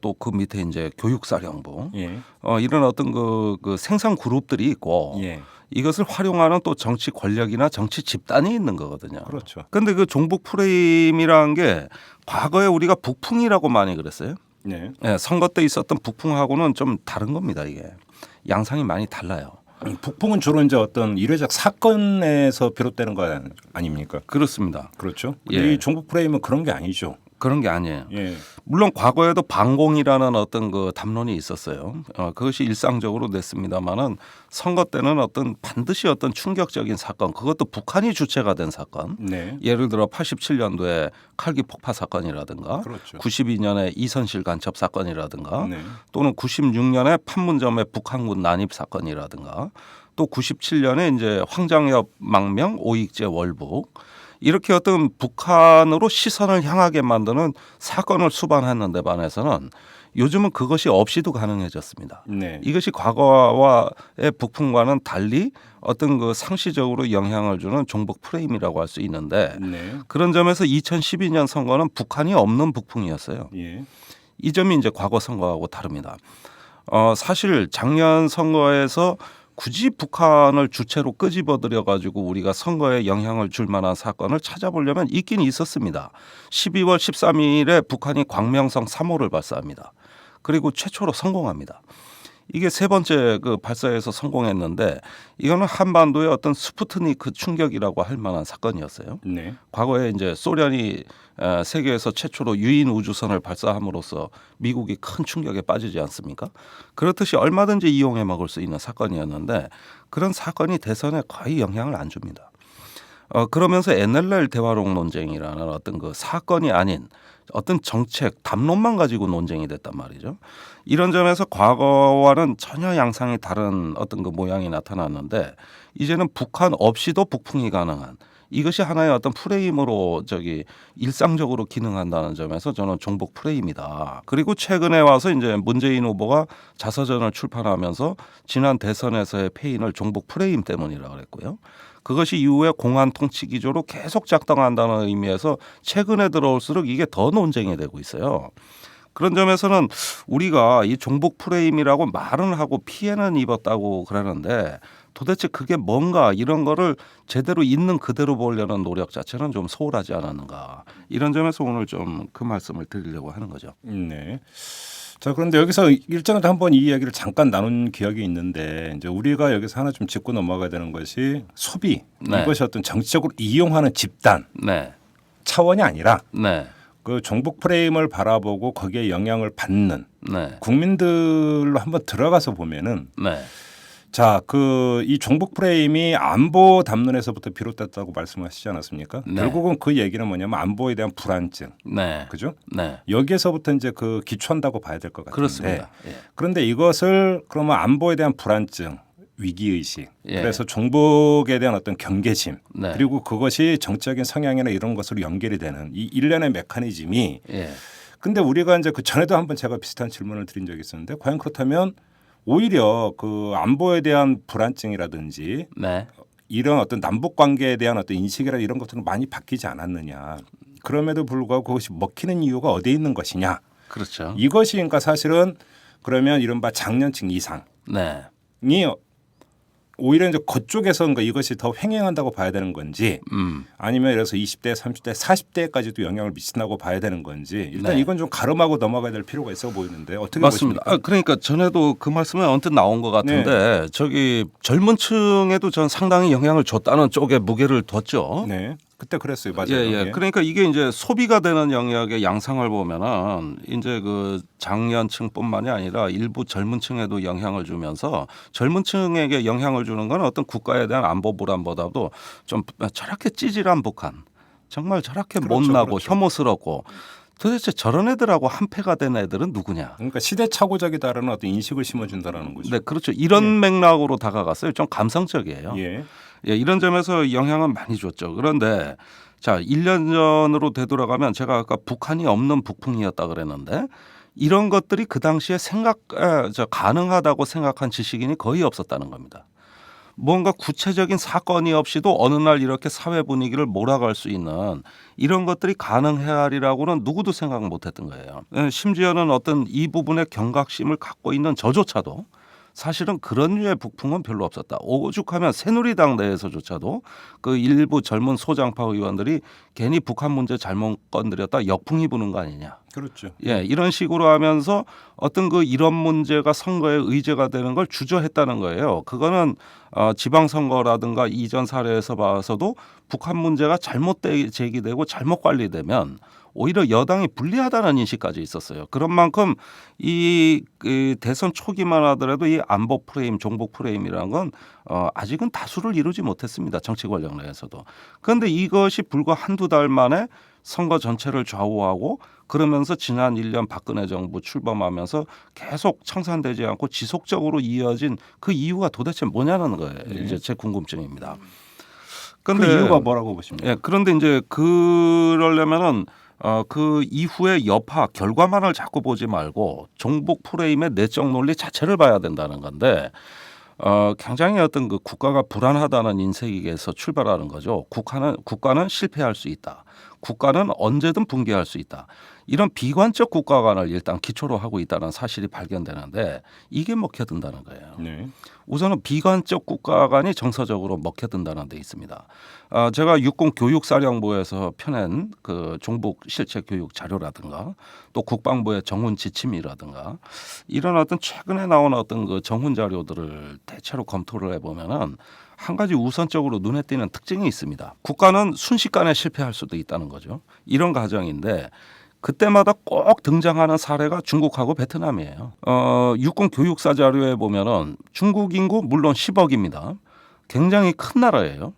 또 그 밑에 이제 교육사령부 예. 이런 어떤 그 생산 그룹들이 있고 예. 이것을 활용하는 또 정치 권력이나 정치 집단이 있는 거거든요. 그렇죠. 그런데 그 종북 프레임이라는 게 과거에 우리가 북풍이라고 많이 그랬어요. 네. 예, 선거 때 있었던 북풍하고는 좀 다른 겁니다. 이게 양상이 많이 달라요. 북풍은 주로 이제 어떤 일회적 사건에서 비롯되는 거 아닙니까? 그렇습니다. 그렇죠. 예. 이 종북 프레임은 그런 게 아니죠. 그런 게 아니에요. 예. 물론 과거에도 반공이라는 어떤 그 담론이 있었어요. 그것이 일상적으로 됐습니다만은 선거 때는 어떤 반드시 어떤 충격적인 사건, 그것도 북한이 주체가 된 사건. 네. 예를 들어 87년도에 칼기 폭파 사건이라든가, 그렇죠. 92년에 이선실 간첩 사건이라든가, 네. 또는 96년에 판문점의 북한군 난입 사건이라든가, 또 97년에 이제 황장엽 망명 오익제 월북. 이렇게 어떤 북한으로 시선을 향하게 만드는 사건을 수반했는데 반해서는 요즘은 그것이 없이도 가능해졌습니다. 네. 이것이 과거와의 북풍과는 달리 어떤 그 상시적으로 영향을 주는 종북 프레임이라고 할 수 있는데 네. 그런 점에서 2012년 선거는 북한이 없는 북풍이었어요. 예. 이 점이 이제 과거 선거하고 다릅니다. 사실 작년 선거에서 굳이 북한을 주체로 끄집어들여 가지고 우리가 선거에 영향을 줄 만한 사건을 찾아보려면 있긴 있었습니다. 12월 13일에 북한이 광명성 3호를 발사합니다. 그리고 최초로 성공합니다. 이게 세 번째 그 발사에서 성공했는데 이거는 한반도의 어떤 스푸트니크 충격이라고 할 만한 사건이었어요. 네. 과거에 이제 소련이 세계에서 최초로 유인 우주선을 발사함으로써 미국이 큰 충격에 빠지지 않습니까? 그렇듯이 얼마든지 이용해 먹을 수 있는 사건이었는데 그런 사건이 대선에 거의 영향을 안 줍니다. 그러면서 NLL 대화록 논쟁이라는 어떤 그 사건이 아닌 어떤 정책 담론만 가지고 논쟁이 됐단 말이죠. 이런 점에서 과거와는 전혀 양상이 다른 어떤 그 모양이 나타났는데 이제는 북한 없이도 북풍이 가능한 이것이 하나의 어떤 프레임으로 일상적으로 기능한다는 점에서 저는 종북 프레임이다. 그리고 최근에 와서 이제 문재인 후보가 자서전을 출판하면서 지난 대선에서의 패인을 종북 프레임 때문이라고 그랬고요. 그것이 이후에 공안 통치 기조로 계속 작동한다는 의미에서 최근에 들어올수록 이게 더 논쟁이 되고 있어요. 그런 점에서는 우리가 이 종북 프레임이라고 말은 하고 피해는 입었다고 그러는데 도대체 그게 뭔가 이런 거를 제대로 있는 그대로 보려는 노력 자체는 좀 소홀하지 않았는가. 이런 점에서 오늘 좀 그 말씀을 드리려고 하는 거죠. 네. 자, 그런데 여기서 일전에도 한번 이 이야기를 잠깐 나눈 기억이 있는데 이제 우리가 여기서 하나 좀 짚고 넘어가야 되는 것이 소비. 네. 이것이 어떤 정치적으로 이용하는 집단 네. 차원이 아니라 네. 그 종북 프레임을 바라보고 거기에 영향을 받는 네. 국민들로 한번 들어가서 보면은 네. 자, 이 종북 프레임이 안보 담론에서부터 비롯됐다고 말씀하시지 않았습니까? 네. 결국은 그 얘기는 뭐냐면 안보에 대한 불안증. 네. 그죠? 네. 여기에서부터 이제 그 기초한다고 봐야 될 것 같은데. 그렇습니다. 예. 그런데 이것을 그러면 안보에 대한 불안증, 위기의식, 예. 그래서 종북에 대한 어떤 경계심, 네. 그리고 그것이 정치적인 성향이나 이런 것으로 연결이 되는 이 일련의 메커니즘이 예. 근데 우리가 이제 그 전에도 한번 제가 비슷한 질문을 드린 적이 있었는데 과연 그렇다면 오히려 그 안보에 대한 불안증이라든지 네. 이런 어떤 남북 관계에 대한 어떤 인식이나 이런 것들은 많이 바뀌지 않았느냐. 그럼에도 불구하고 그것이 먹히는 이유가 어디에 있는 것이냐. 그렇죠. 이것이 그러니까 사실은 그러면 이른바 장년층 이상이 네. 오히려 이제 그쪽에서 그러니까 이것이 더 횡행한다고 봐야 되는 건지 아니면 그래서 20대, 30대, 40대까지도 영향을 미친다고 봐야 되는 건지 일단 네. 이건 좀 가름하고 넘어가야 될 필요가 있어 보이는데 어떻게 맞습니다. 보십니까? 그러니까 전에도 그 말씀에 언뜻 나온 것 같은데 저기 젊은 층에도 전 상당히 영향을 줬다는 쪽에 무게를 뒀죠. 네, 그때 그랬어요, 맞아요. 예. 그러니까 이게 이제 소비가 되는 영역의 양상을 보면은 이제 그 장년층뿐만이 아니라 일부 젊은층에도 영향을 주면서 젊은층에게 영향을 주는 건 어떤 국가에 대한 안보 불안보다도 좀 저렇게 찌질한 북한, 정말 저렇게 그렇죠, 못나고 그렇죠. 혐오스럽고 도대체 저런 애들하고 한패가 된 애들은 누구냐? 그러니까 시대착오적이다라는 어떤 인식을 심어준다라는 거죠. 네, 그렇죠. 이런 맥락으로 다가갔어요. 좀 감성적이에요. 예. 예, 이런 점에서 영향은 많이 줬죠. 그런데 자, 1년 전으로 되돌아가면 제가 아까 북한이 없는 북풍이었다 그랬는데 이런 것들이 그 당시에 가능하다고 생각한 지식인이 거의 없었다는 겁니다. 뭔가 구체적인 사건이 없이도 어느 날 이렇게 사회 분위기를 몰아갈 수 있는 이런 것들이 가능해야리라고는 누구도 생각 못했던 거예요. 심지어는 어떤 이 부분의 경각심을 갖고 있는 저조차도 사실은 그런 류의 북풍은 별로 없었다. 오죽하면 새누리당 내에서조차도 그 일부 젊은 소장파 의원들이 괜히 북한 문제 잘못 건드렸다 역풍이 부는 거 아니냐. 그렇죠. 예, 이런 식으로 하면서 어떤 그 이런 문제가 선거의 의제가 되는 걸 주저했다는 거예요. 그거는 지방선거라든가 이전 사례에서 봐서도 북한 문제가 잘못 제기되고 잘못 관리되면 오히려 여당이 불리하다는 인식까지 있었어요. 그런 만큼 이 대선 초기만 하더라도 이 안보 프레임, 종북 프레임이라는 건 아직은 다수를 이루지 못했습니다. 정치 권력 내에서도. 그런데 이것이 불과 한두 달 만에 선거 전체를 좌우하고 그러면서 지난 1년 박근혜 정부 출범하면서 계속 청산되지 않고 지속적으로 이어진 그 이유가 도대체 뭐냐는 거예요. 이제 제 궁금증입니다. 그 이유가 뭐라고 보십니까? 예, 그런데 이제 그러려면은 그 이후의 여파 결과만을 자꾸 보지 말고 종북 프레임의 내적 논리 자체를 봐야 된다는 건데 굉장히 어떤 그 국가가 불안하다는 인식에서 출발하는 거죠. 국가는 실패할 수 있다. 국가는 언제든 붕괴할 수 있다. 이런 비관적 국가관을 일단 기초로 하고 있다는 사실이 발견되는데 이게 먹혀든다는 거예요. 네. 우선은 비관적 국가관이 정서적으로 먹혀든다는 데 있습니다. 제가 육군 교육사령부에서 펴낸 그 종북 실체 교육 자료라든가 또 국방부의 정훈 지침이라든가 이런 어떤 최근에 나온 어떤 그 정훈 자료들을 대체로 검토를 해보면은 한 가지 우선적으로 눈에 띄는 특징이 있습니다. 국가는 순식간에 실패할 수도 있다는 거죠. 이런 가정인데 그때마다 꼭 등장하는 사례가 중국하고 베트남이에요. 육군 교육사 자료에 보면은 중국 인구 물론 10억입니다. 굉장히 큰 나라예요.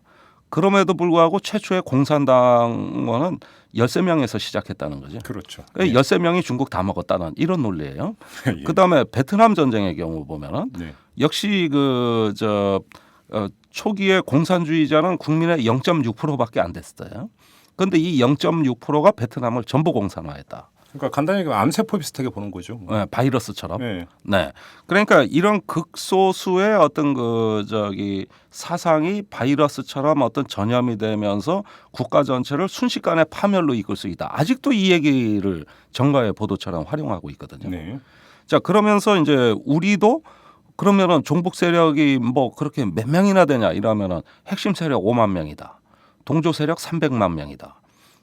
그럼에도 불구하고 최초의 공산당원은 13명에서 시작했다는 거죠. 그렇죠. 그러니까 13명이 중국 다 먹었다는 이런 논리예요. 예. 그다음에 베트남 전쟁의 경우 보면은 네. 역시 초기에 공산주의자는 국민의 0.6%밖에 안 됐어요. 그런데 이 0.6%가 베트남을 전부 공산화했다. 그러니까 간단히 얘기하면 암세포 비슷하게 보는 거죠. 네, 바이러스처럼. 네. 네. 그러니까 이런 극소수의 어떤 사상이 바이러스처럼 어떤 전염이 되면서 국가 전체를 순식간에 파멸로 이끌 수 있다. 아직도 이 얘기를 정가의 보도처럼 활용하고 있거든요. 네. 자, 그러면서 이제 우리도 그러면은 종북 세력이 뭐 그렇게 몇 명이나 되냐 이러면은 핵심 세력 5만 명이다. 동조 세력 300만 명이다.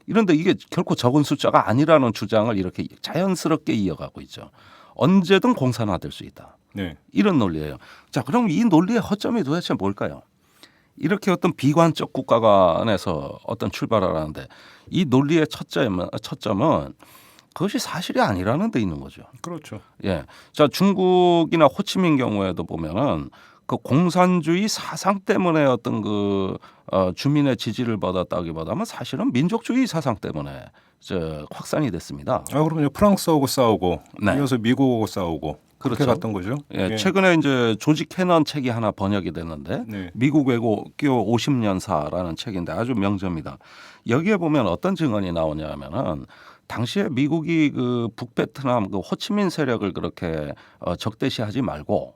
이런데 이게 결코 적은 숫자가 아니라는 주장을 이렇게 자연스럽게 이어가고 있죠. 언제든 공산화될 수 있다. 네. 이런 논리예요. 자, 그럼 이 논리의 허점이 도대체 뭘까요? 이렇게 어떤 비관적 국가 간에서 어떤 출발을 하는데 이 논리의 첫점은 그것이 사실이 아니라는 데 있는 거죠. 그렇죠. 예. 자, 중국이나 호치민 경우에도 보면은 그 공산주의 사상 때문에 어떤 주민의 지지를 받았다기보다는 사실은 민족주의 사상 때문에 확산이 됐습니다. 그러면 프랑스하고 싸우고 네. 이어서 미국하고 싸우고 그렇게 그렇죠. 갔던 거죠. 예, 최근에 이제 조지 캐넌 책이 하나 번역이 됐는데 네. 미국 외교 50년사라는 책인데 아주 명저입니다. 여기에 보면 어떤 증언이 나오냐면은 당시에 미국이 그 북베트남 그 호치민 세력을 그렇게 적대시하지 말고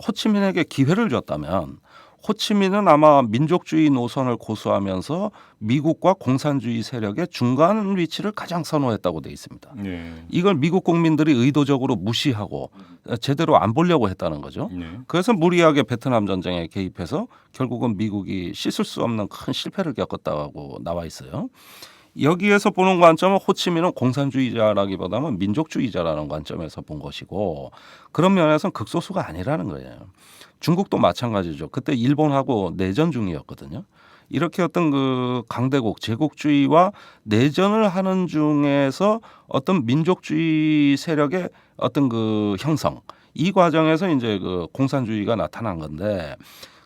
호치민에게 기회를 줬다면 호치민은 아마 민족주의 노선을 고수하면서 미국과 공산주의 세력의 중간 위치를 가장 선호했다고 돼 있습니다. 네. 이걸 미국 국민들이 의도적으로 무시하고 제대로 안 보려고 했다는 거죠. 네. 그래서 무리하게 베트남 전쟁에 개입해서 결국은 미국이 씻을 수 없는 큰 실패를 겪었다고 나와 있어요. 여기에서 보는 관점은 호치민은 공산주의자라기보다는 민족주의자라는 관점에서 본 것이고 그런 면에서는 극소수가 아니라는 거예요. 중국도 마찬가지죠. 그때 일본하고 내전 중이었거든요. 이렇게 어떤 그 강대국 제국주의와 내전을 하는 중에서 어떤 민족주의 세력의 어떤 그 형성 이 과정에서 이제 그 공산주의가 나타난 건데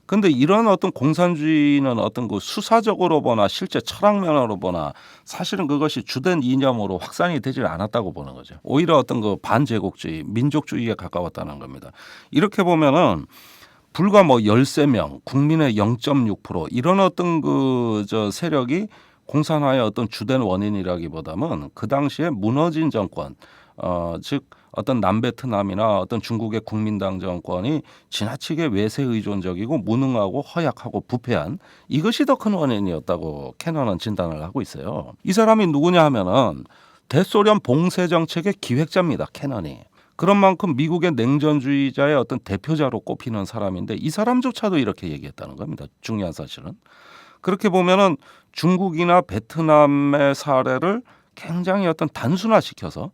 근데 이런 어떤 공산주의는 어떤 그 수사적으로 보나 실제 철학면으로 보나 사실은 그것이 주된 이념으로 확산이 되질 않았다고 보는 거죠. 오히려 어떤 그 반제국주의, 민족주의에 가까웠다는 겁니다. 이렇게 보면은 불과 뭐 13명, 국민의 0.6% 이런 어떤 세력이 공산화의 어떤 주된 원인이라기보다는 그 당시에 무너진 정권, 즉 어떤 남베트남이나 어떤 중국의 국민당 정권이 지나치게 외세 의존적이고 무능하고 허약하고 부패한 이것이 더 큰 원인이었다고 캐넌은 진단을 하고 있어요. 이 사람이 누구냐 하면은 대소련 봉쇄 정책의 기획자입니다. 캐넌이. 그런 만큼 미국의 냉전주의자의 어떤 대표자로 꼽히는 사람인데 이 사람조차도 이렇게 얘기했다는 겁니다. 중요한 사실은. 그렇게 보면은 중국이나 베트남의 사례를 굉장히 어떤 단순화시켜서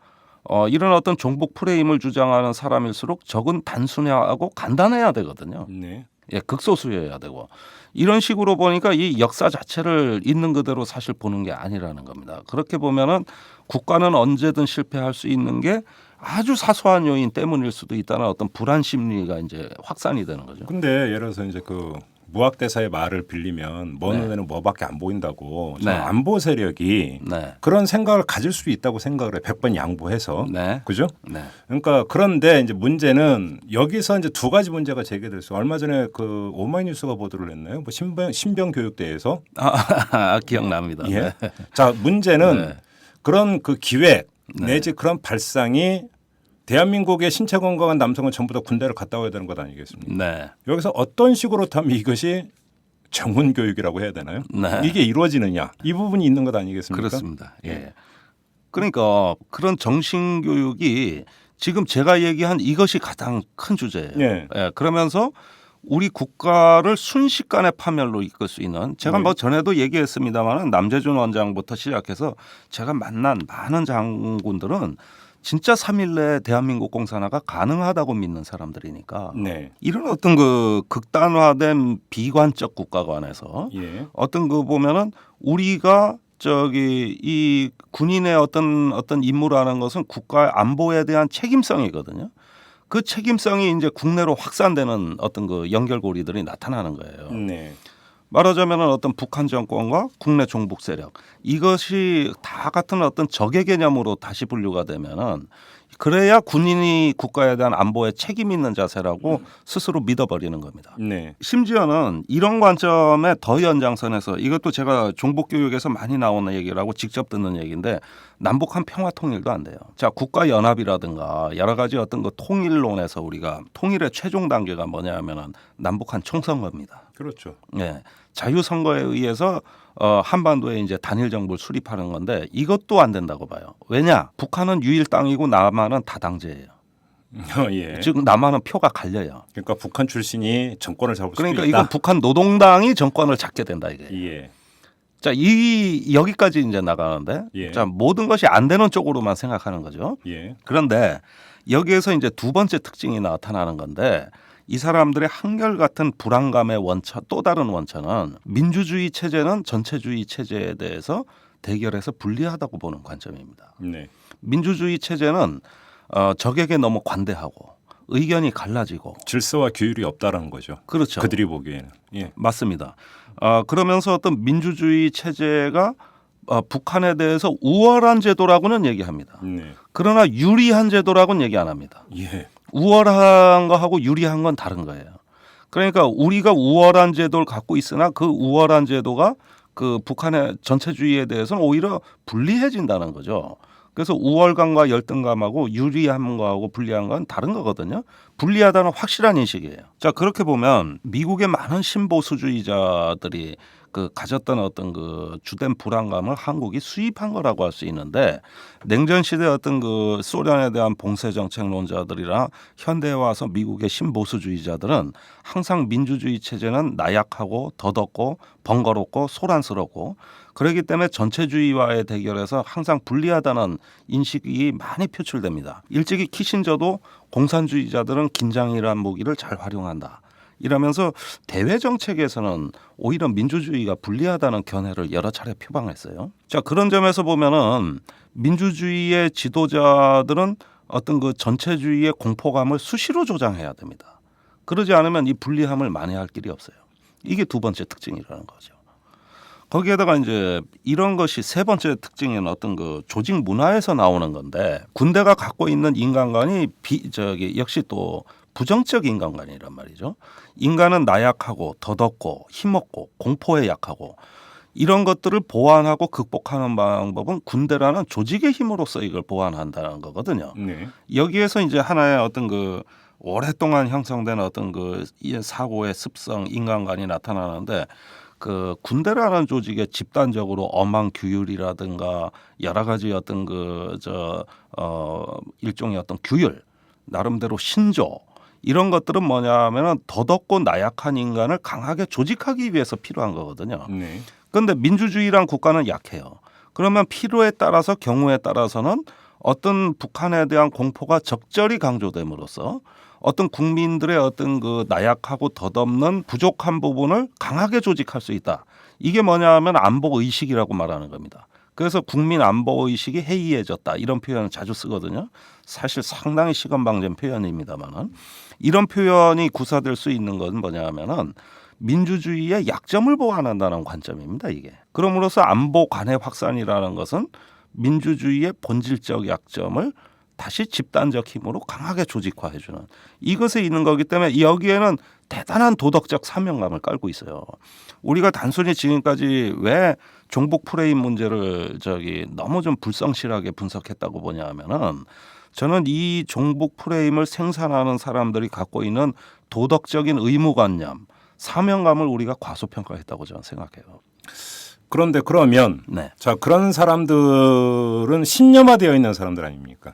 이런 어떤 종북 프레임을 주장하는 사람일수록 적은 단순하고 간단해야 되거든요. 네. 예, 극소수여야 되고 이런 식으로 보니까 이 역사 자체를 있는 그대로 사실 보는 게 아니라는 겁니다. 그렇게 보면은 국가는 언제든 실패할 수 있는 게 아주 사소한 요인 때문일 수도 있다는 어떤 불안 심리가 이제 확산이 되는 거죠. 근데 예를 들어서 이제 그 무학대사의 말을 빌리면 먼 눈에는 뭐밖에 안 보인다고 네. 안보 세력이 네. 그런 생각을 가질 수 있다고 생각을 해. 100번 양보해서. 네. 그죠? 네. 그러니까 그런데 이제 문제는 여기서 이제 두 가지 문제가 제기됐어요. 얼마 전에 그 오마이뉴스가 보도를 했나요? 뭐 신병 교육대에서 기억납니다. 예. 네. 자, 문제는 네. 그런 그 기획 네. 내지 그런 발상이 대한민국의 신체 건강한 남성은 전부 다 군대를 갔다 와야 되는 것 아니겠습니까? 네. 여기서 어떤 식으로 하면 이것이 정문 교육이라고 해야 되나요? 네. 이게 이루어지느냐 이 부분이 있는 것 아니겠습니까? 그렇습니다. 예. 그러니까 그런 정신 교육이 지금 제가 얘기한 이것이 가장 큰 주제예요. 예. 예. 그러면서 우리 국가를 순식간에 파멸로 이끌 수 있는 제가 네. 뭐 전에도 얘기했습니다만 남재준 원장부터 시작해서 제가 만난 많은 장군들은 진짜 3일 내에 대한민국 공산화가 가능하다고 믿는 사람들이니까 네. 이런 어떤 그 극단화된 비관적 국가관에서 예. 어떤 그 보면은 우리가 이 군인의 어떤 임무라는 것은 국가의 안보에 대한 책임성이거든요. 그 책임성이 이제 국내로 확산되는 어떤 그 연결고리들이 나타나는 거예요. 네. 말하자면 어떤 북한 정권과 국내 종북 세력 이것이 다 같은 어떤 적의 개념으로 다시 분류가 되면은 그래야 군인이 국가에 대한 안보에 책임 있는 자세라고 스스로 믿어버리는 겁니다. 네. 심지어는 이런 관점의 더 연장선에서 이것도 제가 종북 교육에서 많이 나오는 얘기라고 직접 듣는 얘기인데 남북한 평화 통일도 안 돼요. 자, 국가 연합이라든가 여러 가지 어떤 그 통일론에서 우리가 통일의 최종 단계가 뭐냐면은 남북한 총선거입니다. 그렇죠. 예. 자유선거에 의해서 한반도에 이제 단일 정부를 수립하는 건데 이것도 안 된다고 봐요. 왜냐? 북한은 유일 땅이고 남한은 다당제예요. 예. 지금 남한은 표가 갈려요. 그러니까 북한 출신이 정권을 잡을 그러니까 수도 있다. 이건 북한 노동당이 정권을 잡게 된다 이게. 예. 자, 여기까지 이제 나가는데, 예. 자, 모든 것이 안 되는 쪽으로만 생각하는 거죠. 예. 그런데 여기에서 이제 두 번째 특징이 나타나는 건데, 이 사람들의 한결같은 불안감의 원천, 또 다른 원천은 민주주의 체제는 전체주의 체제에 대해서 대결해서 불리하다고 보는 관점입니다. 네. 민주주의 체제는 적에게 너무 관대하고 의견이 갈라지고 질서와 규율이 없다라는 거죠. 그렇죠. 그들이 보기에는. 예. 맞습니다. 그러면서 어떤 민주주의 체제가 북한에 대해서 우월한 제도라고는 얘기합니다. 네. 그러나 유리한 제도라고는 얘기 안 합니다. 예. 우월한 거하고 유리한 건 다른 거예요. 그러니까 우리가 우월한 제도를 갖고 있으나 그 우월한 제도가 그 북한의 전체주의에 대해서는 오히려 불리해진다는 거죠. 그래서 우월감과 열등감하고 유리함과하고 불리한 건 다른 거거든요. 불리하다는 확실한 인식이에요. 자, 그렇게 보면 미국의 많은 신보수주의자들이 그 가졌던 어떤 그 주된 불안감을 한국이 수입한 거라고 할 수 있는데, 냉전 시대 어떤 그 소련에 대한 봉쇄 정책론자들이나 현대에 와서 미국의 신보수주의자들은 항상 민주주의 체제는 나약하고 더덥고 번거롭고 소란스럽고, 그렇기 때문에 전체주의와의 대결에서 항상 불리하다는 인식이 많이 표출됩니다. 일찍이 키신저도 공산주의자들은 긴장이란 무기를 잘 활용한다, 이러면서 대외 정책에서는 오히려 민주주의가 불리하다는 견해를 여러 차례 표방했어요. 자, 그런 점에서 보면은 민주주의의 지도자들은 어떤 그 전체주의의 공포감을 수시로 조장해야 됩니다. 그러지 않으면 이 불리함을 만회할 길이 없어요. 이게 두 번째 특징이라는 거죠. 거기에다가 이제 이런 것이 세 번째 특징인 어떤 그 조직 문화에서 나오는 건데, 군대가 갖고 있는 인간관이 역시 또 부정적 인간관이란 말이죠. 인간은 나약하고 더덥고 힘없고 공포에 약하고, 이런 것들을 보완하고 극복하는 방법은 군대라는 조직의 힘으로써 이걸 보완한다는 거거든요. 네. 여기에서 이제 하나의 어떤 그 오랫동안 형성된 어떤 그 사고의 습성, 인간관이 나타나는데, 그 군대라는 조직에 집단적으로 엄한 규율이라든가 여러 가지 어떤 일종의 어떤 규율, 나름대로 신조, 이런 것들은 뭐냐면은 더덥고 나약한 인간을 강하게 조직하기 위해서 필요한 거거든요. 네. 그런데 민주주의란 국가는 약해요. 그러면 필요에 따라서 경우에 따라서는 어떤 북한에 대한 공포가 적절히 강조됨으로써 어떤 국민들의 어떤 그 나약하고 덧없는 부족한 부분을 강하게 조직할 수 있다. 이게 뭐냐 하면 안보 의식이라고 말하는 겁니다. 그래서 국민 안보 의식이 해이해졌다, 이런 표현을 자주 쓰거든요. 사실 상당히 시건방진 표현입니다만은, 이런 표현이 구사될 수 있는 건 뭐냐 하면은 민주주의의 약점을 보완한다는 관점입니다, 이게. 그럼으로써 안보 관해 확산이라는 것은 민주주의의 본질적 약점을 다시 집단적 힘으로 강하게 조직화해주는 이것에 있는 거기 때문에 여기에는 대단한 도덕적 사명감을 깔고 있어요. 우리가 단순히 지금까지 왜 종북 프레임 문제를 너무 좀 불성실하게 분석했다고 보냐 하면은, 저는 이 종북 프레임을 생산하는 사람들이 갖고 있는 도덕적인 의무관념, 사명감을 우리가 과소평가했다고 저는 생각해요. 그런데 그러면 네. 자, 그런 사람들은 신념화되어 있는 사람들 아닙니까?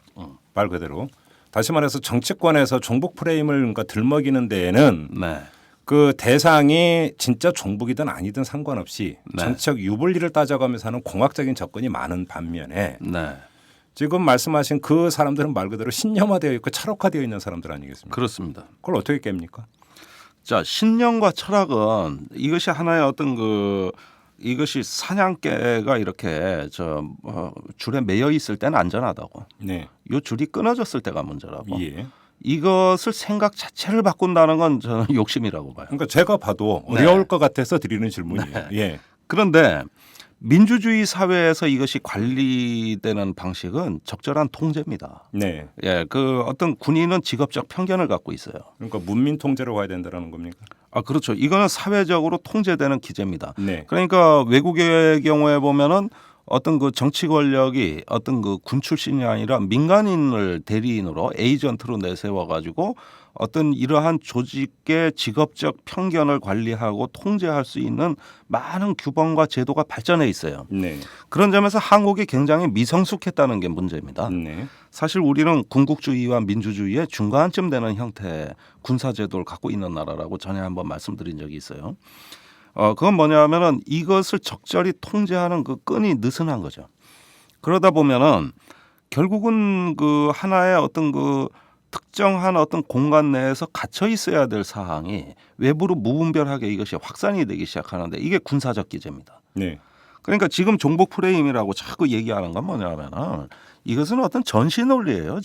말 그대로. 다시 말해서 정치권에서 종북 프레임을 그러니까 들먹이는 데에는 네. 그 대상이 진짜 종북이든 아니든 상관없이 네. 정치적 유불리를 따져가면서 하는 공학적인 접근이 많은 반면에 네. 지금 말씀하신 그 사람들은 말 그대로 신념화되어 있고 철학화되어 있는 사람들 아니겠습니까? 그렇습니다. 그걸 어떻게 깹니까? 자, 신념과 철학은 이것이 하나의 어떤 이것이 사냥개가 이렇게 줄에 매여 있을 때는 안전하다고. 네. 요 줄이 끊어졌을 때가 문제라고. 예. 이것을 생각 자체를 바꾼다는 건 저는 욕심이라고 봐요. 그러니까 제가 봐도 어려울 것 같아서 드리는 질문이에요. 예. 그런데 민주주의 사회에서 이것이 관리되는 방식은 적절한 통제입니다. 네. 예, 그 어떤 군인은 직업적 편견을 갖고 있어요. 그러니까 문민 통제로 가야 된다는 겁니까? 그렇죠. 이거는 사회적으로 통제되는 기제입니다. 네. 그러니까 외국의 경우에 보면은 어떤 그 정치 권력이 어떤 그 군 출신이 아니라 민간인을 대리인으로 에이전트로 내세워 가지고 어떤 이러한 조직의 직업적 편견을 관리하고 통제할 수 있는 많은 규범과 제도가 발전해 있어요. 네. 그런 점에서 한국이 굉장히 미성숙했다는 게 문제입니다. 네. 사실 우리는 군국주의와 민주주의의 중간쯤 되는 형태의 군사제도를 갖고 있는 나라라고 전에 한번 말씀드린 적이 있어요. 그건 뭐냐면은 이것을 적절히 통제하는 그 끈이 느슨한 거죠. 그러다 보면은 결국은 그 하나의 어떤 그 특정한 어떤 공간 내에서 갇혀 있어야 될 사항이 외부로 무분별하게 이것이 확산이 되기 시작하는데 이게 군사적 기제입니다. 네. 그러니까 지금 종북 프레임이라고 자꾸 얘기하는 건 뭐냐면은 이것은 어떤 전시 논리예요.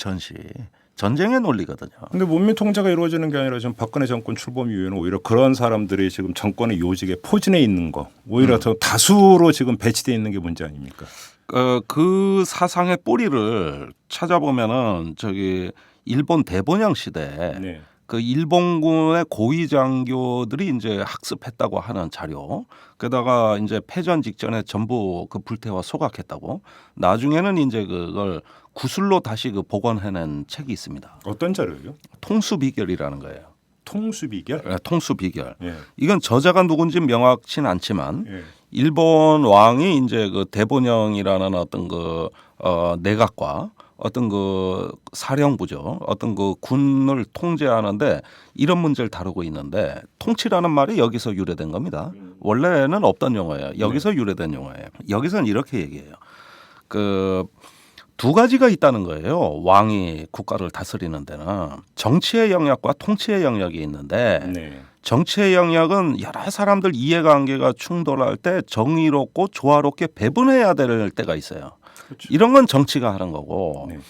전쟁의 논리거든요. 근데 문민 통제가 이루어지는 게 아니라 지금 박근혜 정권 출범 이후에는 오히려 그런 사람들이 지금 정권의 요직에 포진해 있는 거 오히려 더 다수로 지금 배치돼 있는 게 문제 아닙니까? 그 사상의 뿌리를 찾아보면은 저기 일본 대본영 시대 네. 그 일본군의 고위 장교들이 이제 학습했다고 하는 자료. 게다가 이제 패전 직전에 전부 그 불태워 소각했다고. 나중에는 이제 그걸 구술로 다시 그 복원해낸 책이 있습니다. 어떤 자료요? 통수비결이라는 거예요. 통수비결? 네, 통수비결. 예. 이건 저자가 누군지 명확치는 않지만 예. 일본 왕이 이제 그 대본영이라는 어떤 그 내각과 어떤 그 사령부죠. 어떤 그 군을 통제하는데 이런 문제를 다루고 있는데 통치라는 말이 여기서 유래된 겁니다. 원래는 없던 용어예요. 여기서 유래된 용어예요. 여기서는 이렇게 얘기해요. 그 두 가지가 있다는 거예요. 왕이 국가를 다스리는 데는 정치의 영역과 통치의 영역이 있는데 네. 정치의 영역은 여러 사람들 이해관계가 충돌할 때 정의롭고 조화롭게 배분해야 될 때가 있어요. 그렇죠. 이런 건 정치가 하는 거고 네.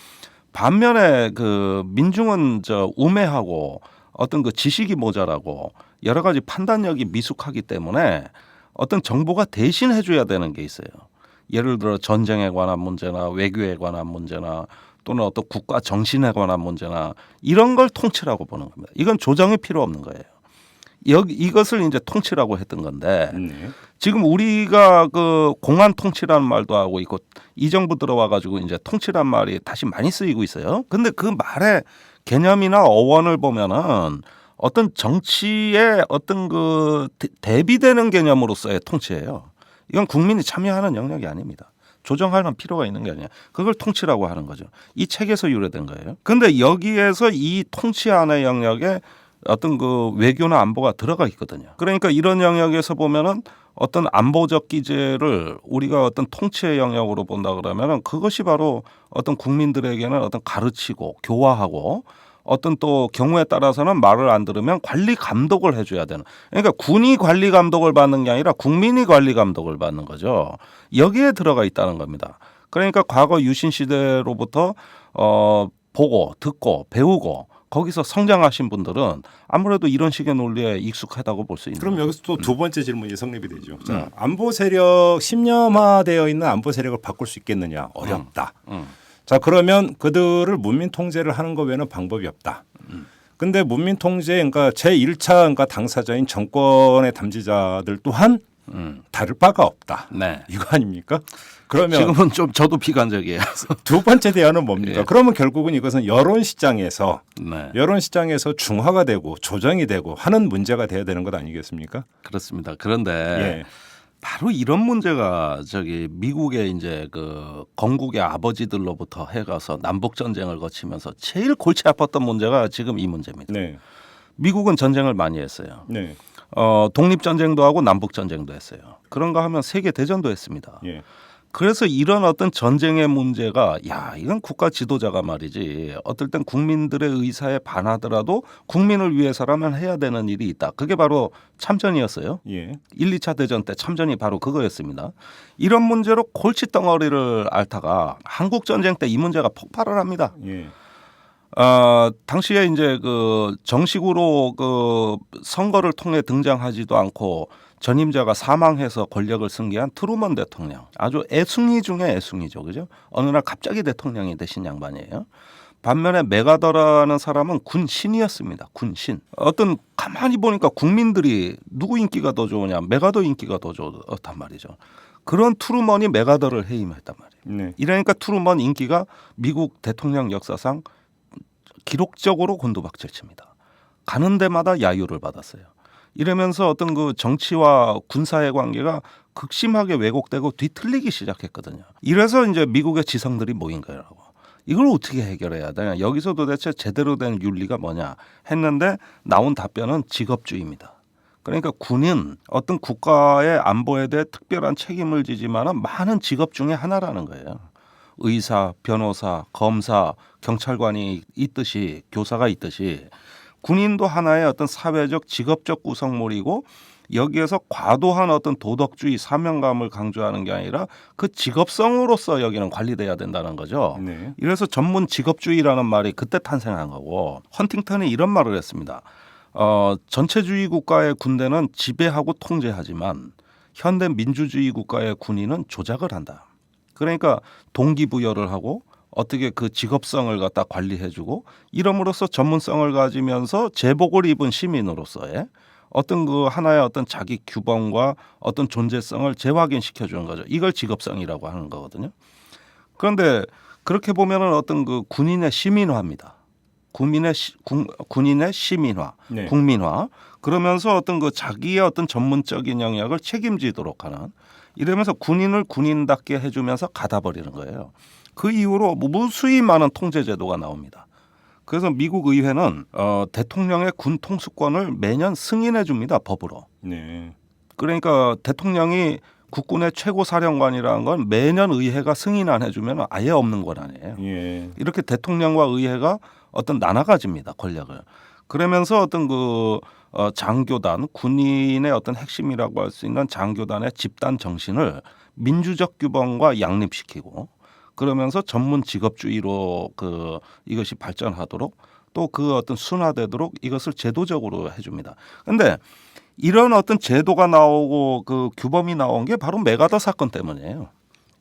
반면에 그 민중은 저 우매하고 어떤 그 지식이 모자라고 여러 가지 판단력이 미숙하기 때문에 어떤 정보가 대신 해줘야 되는 게 있어요. 예를 들어 전쟁에 관한 문제나 외교에 관한 문제나 또는 어떤 국가 정신에 관한 문제나 이런 걸 통치라고 보는 겁니다. 이건 조정이 필요 없는 거예요. 이것을 이제 통치라고 했던 건데 네. 지금 우리가 그 공안 통치라는 말도 하고 있고 이 정부 들어와 가지고 이제 통치란 말이 다시 많이 쓰이고 있어요. 근데 그 말의 개념이나 어원을 보면은 어떤 정치의 어떤 그 대비되는 개념으로서의 통치예요. 이건 국민이 참여하는 영역이 아닙니다. 조정하는 필요가 있는 게 아니야. 그걸 통치라고 하는 거죠. 이 책에서 유래된 거예요. 근데 여기에서 이 통치 안의 영역에 어떤 그 외교나 안보가 들어가 있거든요. 그러니까 이런 영역에서 보면은 어떤 안보적 기제를 우리가 어떤 통치의 영역으로 본다 그러면은 그것이 바로 어떤 국민들에게는 어떤 가르치고 교화하고 어떤 또 경우에 따라서는 말을 안 들으면 관리 감독을 해줘야 되는. 그러니까 군이 관리 감독을 받는 게 아니라 국민이 관리 감독을 받는 거죠. 여기에 들어가 있다는 겁니다. 그러니까 과거 유신 시대로부터 보고 듣고 배우고 거기서 성장하신 분들은 아무래도 이런 식의 논리에 익숙하다고 볼 수 있는. 그럼 여기서 또 두 번째 질문이 성립이 되죠. 자, 안보 세력 신념화되어 있는 안보 세력을 바꿀 수 있겠느냐? 어렵다. 자, 그러면 그들을 문민 통제를 하는 것 외에는 방법이 없다. 근데 문민 통제 그러니까 제1차 그러니까 당사자인 정권의 담지자들 또한 다를 바가 없다. 네. 이거 아닙니까? 그러면 지금은 좀 저도 비관적이에요. 두 번째 대안은 뭡니까? 예. 그러면 결국은 이것은 여론 시장에서 네. 중화가 되고 조정이 되고 하는 문제가 돼야 되는 것 아니겠습니까? 그렇습니다. 그런데 예. 바로 이런 문제가 저기 미국의 이제 그 건국의 아버지들로부터 해가서 남북 전쟁을 거치면서 제일 골치 아팠던 문제가 지금 이 문제입니다. 네. 미국은 전쟁을 많이 했어요. 네. 독립 전쟁도 하고 남북 전쟁도 했어요. 그런가 하면 세계 대전도 했습니다. 예. 그래서 이런 어떤 전쟁의 문제가 야 이건 국가 지도자가 말이지 어떨 땐 국민들의 의사에 반하더라도 국민을 위해서라면 해야 되는 일이 있다. 그게 바로 참전이었어요. 예. 1, 2차 대전 때 참전이 바로 그거였습니다. 이런 문제로 골칫덩어리를 앓다가 한국 전쟁 때 이 문제가 폭발을 합니다. 예. 당시에 이제 그 정식으로 그 선거를 통해 등장하지도 않고 전임자가 사망해서 권력을 승계한 트루먼 대통령. 아주 애숭이 중에 애숭이죠. 그죠? 어느 날 갑자기 대통령이 되신 양반이에요. 반면에 메가더라는 사람은 군신이었습니다. 군신. 어떤 가만히 보니까 국민들이 누구 인기가 더 좋으냐. 메가더 인기가 더 좋단 말이죠. 그런 트루먼이 메가더를 해임했단 말이에요. 네. 이러니까 트루먼 인기가 미국 대통령 역사상 기록적으로 곤두박질칩니다. 가는 데마다 야유를 받았어요. 이러면서 어떤 그 정치와 군사의 관계가 극심하게 왜곡되고 뒤틀리기 시작했거든요. 이래서 이제 미국의 지성들이 모인 거라고. 이걸 어떻게 해결해야 되냐. 여기서 도대체 제대로 된 윤리가 뭐냐 했는데 나온 답변은 직업주의입니다. 그러니까 군인 어떤 국가의 안보에 대해 특별한 책임을 지지만은 많은 직업 중에 하나라는 거예요. 의사, 변호사, 검사, 경찰관이 있듯이 교사가 있듯이 군인도 하나의 어떤 사회적 직업적 구성물이고 여기에서 과도한 어떤 도덕주의 사명감을 강조하는 게 아니라 그 직업성으로서 여기는 관리돼야 된다는 거죠. 네. 이래서 전문 직업주의라는 말이 그때 탄생한 거고 헌팅턴이 이런 말을 했습니다. 전체주의 국가의 군대는 지배하고 통제하지만 현대 민주주의 국가의 군인은 조작을 한다. 그러니까 동기부여를 하고 어떻게 그 직업성을 갖다 관리해주고 이름으로써 전문성을 가지면서 제복을 입은 시민으로서의 어떤 그 하나의 어떤 자기 규범과 어떤 존재성을 재확인시켜주는 거죠. 이걸 직업성이라고 하는 거거든요. 그런데 그렇게 보면은 어떤 그 군인의 시민화입니다. 군인의 시민화, 네. 국민화. 그러면서 어떤 그 자기의 어떤 전문적인 영역을 책임지도록 하는 이러면서 군인을 군인답게 해주면서 가다버리는 거예요. 그 이후로 무수히 많은 통제 제도가 나옵니다. 그래서 미국 의회는 대통령의 군 통수권을 매년 승인해 줍니다. 법으로. 네. 그러니까 대통령이 국군의 최고 사령관이라는 건 매년 의회가 승인 안 해주면 아예 없는 권한이에요. 예. 이렇게 대통령과 의회가 어떤 나눠가집니다. 권력을. 그러면서 어떤 그 장교단 군인의 어떤 핵심이라고 할 수 있는 장교단의 집단 정신을 민주적 규범과 양립시키고 그러면서 전문 직업주의로 이것이 발전하도록 또 그 어떤 순화되도록 이것을 제도적으로 해줍니다. 그런데 이런 어떤 제도가 나오고 그 규범이 나온 게 바로 메가더 사건 때문이에요.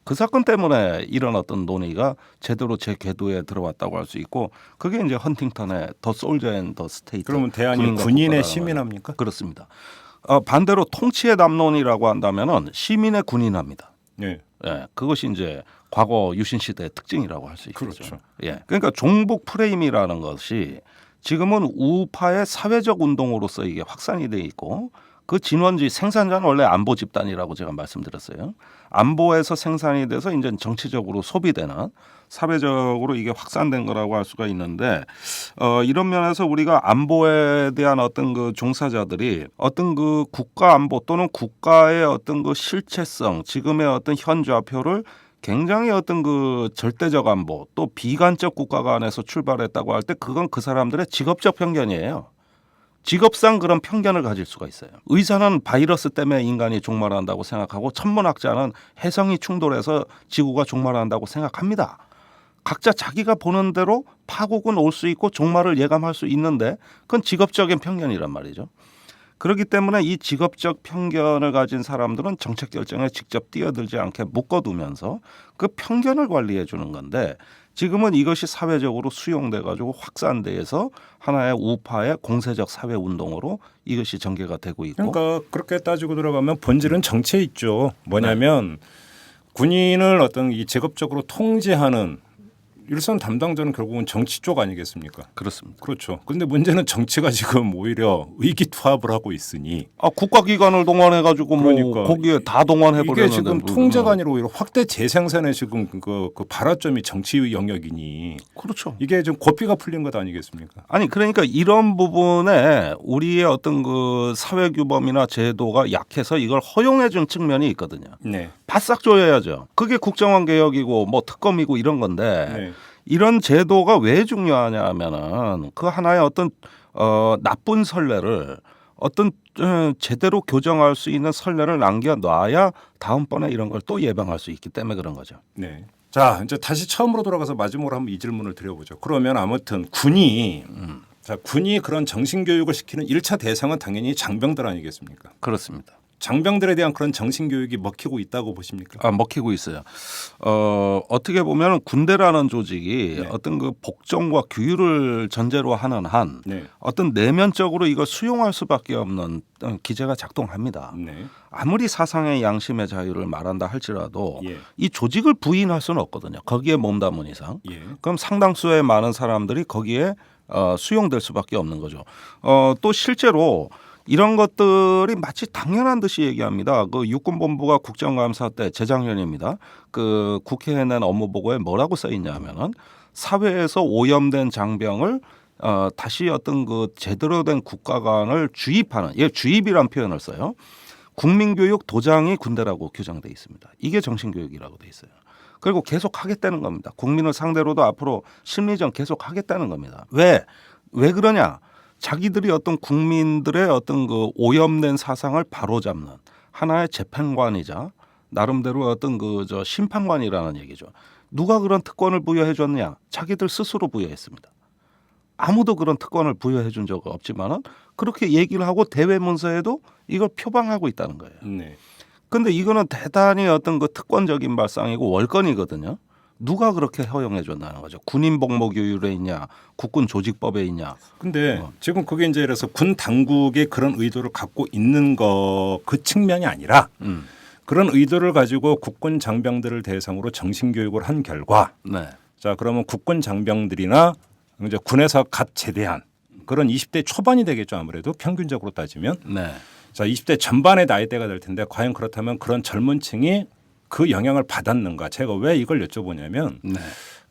그 사건 때문에 이런 어떤 논의가 제대로 제 궤도에 들어왔다고 할 수 있고 그게 이제 헌팅턴의 더 솔저 앤 더 스테이트. 그러면 대안이 군인과 군인의 국가라는 시민합니까? 거예요. 그렇습니다. 반대로 통치의 담론이라고 한다면은 시민의 군인합니다. 네. 예, 그것이 이제 과거 유신 시대의 특징이라고 할 수 있죠. 그렇죠. 예, 그러니까 종북 프레임이라는 것이 지금은 우파의 사회적 운동으로서 이게 확산이 돼 있고 그 진원지 생산자는 원래 안보 집단이라고 제가 말씀드렸어요. 안보에서 생산이 돼서 이제 정치적으로 소비되는 사회적으로 이게 확산된 거라고 할 수가 있는데 이런 면에서 우리가 안보에 대한 어떤 그 종사자들이 어떤 그 국가 안보 또는 국가의 어떤 그 실체성 지금의 어떤 현 좌표를 굉장히 어떤 그 절대적 안보 또 비관적 국가가 안에서 출발했다고 할 때 그건 그 사람들의 직업적 편견이에요. 직업상 그런 편견을 가질 수가 있어요. 의사는 바이러스 때문에 인간이 종말한다고 생각하고 천문학자는 해성이 충돌해서 지구가 종말한다고 생각합니다. 각자 자기가 보는 대로 파국은 올 수 있고 종말을 예감할 수 있는데 그건 직업적인 편견이란 말이죠. 그렇기 때문에 이 직업적 편견을 가진 사람들은 정책 결정에 직접 뛰어들지 않게 묶어두면서 그 편견을 관리해 주는 건데 지금은 이것이 사회적으로 수용돼 가지고 확산돼서 하나의 우파의 공세적 사회 운동으로 이것이 전개가 되고 있고 그러니까 그렇게 따지고 들어가면 본질은 정치에 있죠. 뭐냐면 군인을 어떤 이 직업적으로 통제하는 일선 담당자는 결국은 정치 쪽 아니겠습니까? 그렇습니다. 그렇죠. 그런데 문제는 정치가 지금 오히려 의기투합을 하고 있으니 국가기관을 동원해 가지고 그러니까 거기에 다 동원해 버렸는데 이게 지금 통제가 아니라 오히려 확대 재생산의 지금 그 발화점이 정치 영역이니 그렇죠. 이게 좀 고삐가 풀린 것 아니겠습니까? 아니 그러니까 이런 부분에 우리의 어떤 그 사회 규범이나 제도가 약해서 이걸 허용해 준 측면이 있거든요. 네. 바싹 조여야죠. 그게 국정원 개혁이고 뭐 특검이고 이런 건데 네. 이런 제도가 왜 중요하냐 하면은 그 하나의 어떤 나쁜 선례를 어떤 제대로 교정할 수 있는 선례를 남겨놔야 다음번에 이런 걸 또 예방할 수 있기 때문에 그런 거죠. 네. 자, 이제 다시 처음으로 돌아가서 마지막으로 한번 이 질문을 드려보죠. 그러면 아무튼 군이 자, 군이 그런 정신 교육을 시키는 1차 대상은 당연히 장병들 아니겠습니까? 그렇습니다. 장병들에 대한 그런 정신 교육이 먹히고 있다고 보십니까? 먹히고 있어요. 어떻게 보면 군대라는 조직이 네. 어떤 그 복종과 규율을 전제로 하는 한 네. 어떤 내면적으로 이걸 수용할 수밖에 없는 기제가 작동합니다. 네. 아무리 사상의 양심의 자유를 말한다 할지라도 예. 이 조직을 부인할 수는 없거든요. 거기에 몸담은 이상. 예. 그럼 상당수의 많은 사람들이 거기에 수용될 수밖에 없는 거죠. 또 실제로 이런 것들이 마치 당연한 듯이 얘기합니다. 그 육군본부가 국정감사 때 재작년입니다. 그 국회에 낸 업무 보고에 뭐라고 써 있냐면은 사회에서 오염된 장병을 다시 어떤 그 제대로 된 국가관을 주입하는, 주입이란 표현을 써요. 국민교육 도장이 군대라고 규정돼 있습니다. 이게 정신교육이라고 돼 있어요. 그리고 계속 하겠다는 겁니다. 국민을 상대로도 앞으로 심리전 계속 하겠다는 겁니다. 왜 그러냐? 자기들이 어떤 국민들의 어떤 그 오염된 사상을 바로잡는 하나의 재판관이자 나름대로 어떤 그 심판관이라는 얘기죠. 누가 그런 특권을 부여해 줬냐? 자기들 스스로 부여했습니다. 아무도 그런 특권을 부여해 준 적 없지만은 그렇게 얘기를 하고 대외 문서에도 이걸 표방하고 있다는 거예요. 네. 근데 이거는 대단히 어떤 그 특권적인 발상이고 월권이거든요. 누가 그렇게 허용해 줬다는 거죠. 군인 복무 규율에 있냐, 국군 조직법에 있냐. 근데 지금 그게 이제 그래서 군 당국의 그런 의도를 갖고 있는 거 그 측면이 아니라 그런 의도를 가지고 국군 장병들을 대상으로 정신 교육을 한 결과 네. 자, 그러면 국군 장병들이나 이제 군에서 갓 제대한 그런 20대 초반이 되겠죠. 아무래도 평균적으로 따지면. 네. 자, 20대 전반의 나이대가 될 텐데 과연 그렇다면 그런 젊은 층이 그 영향을 받았는가? 제가 왜 이걸 여쭤보냐면 네.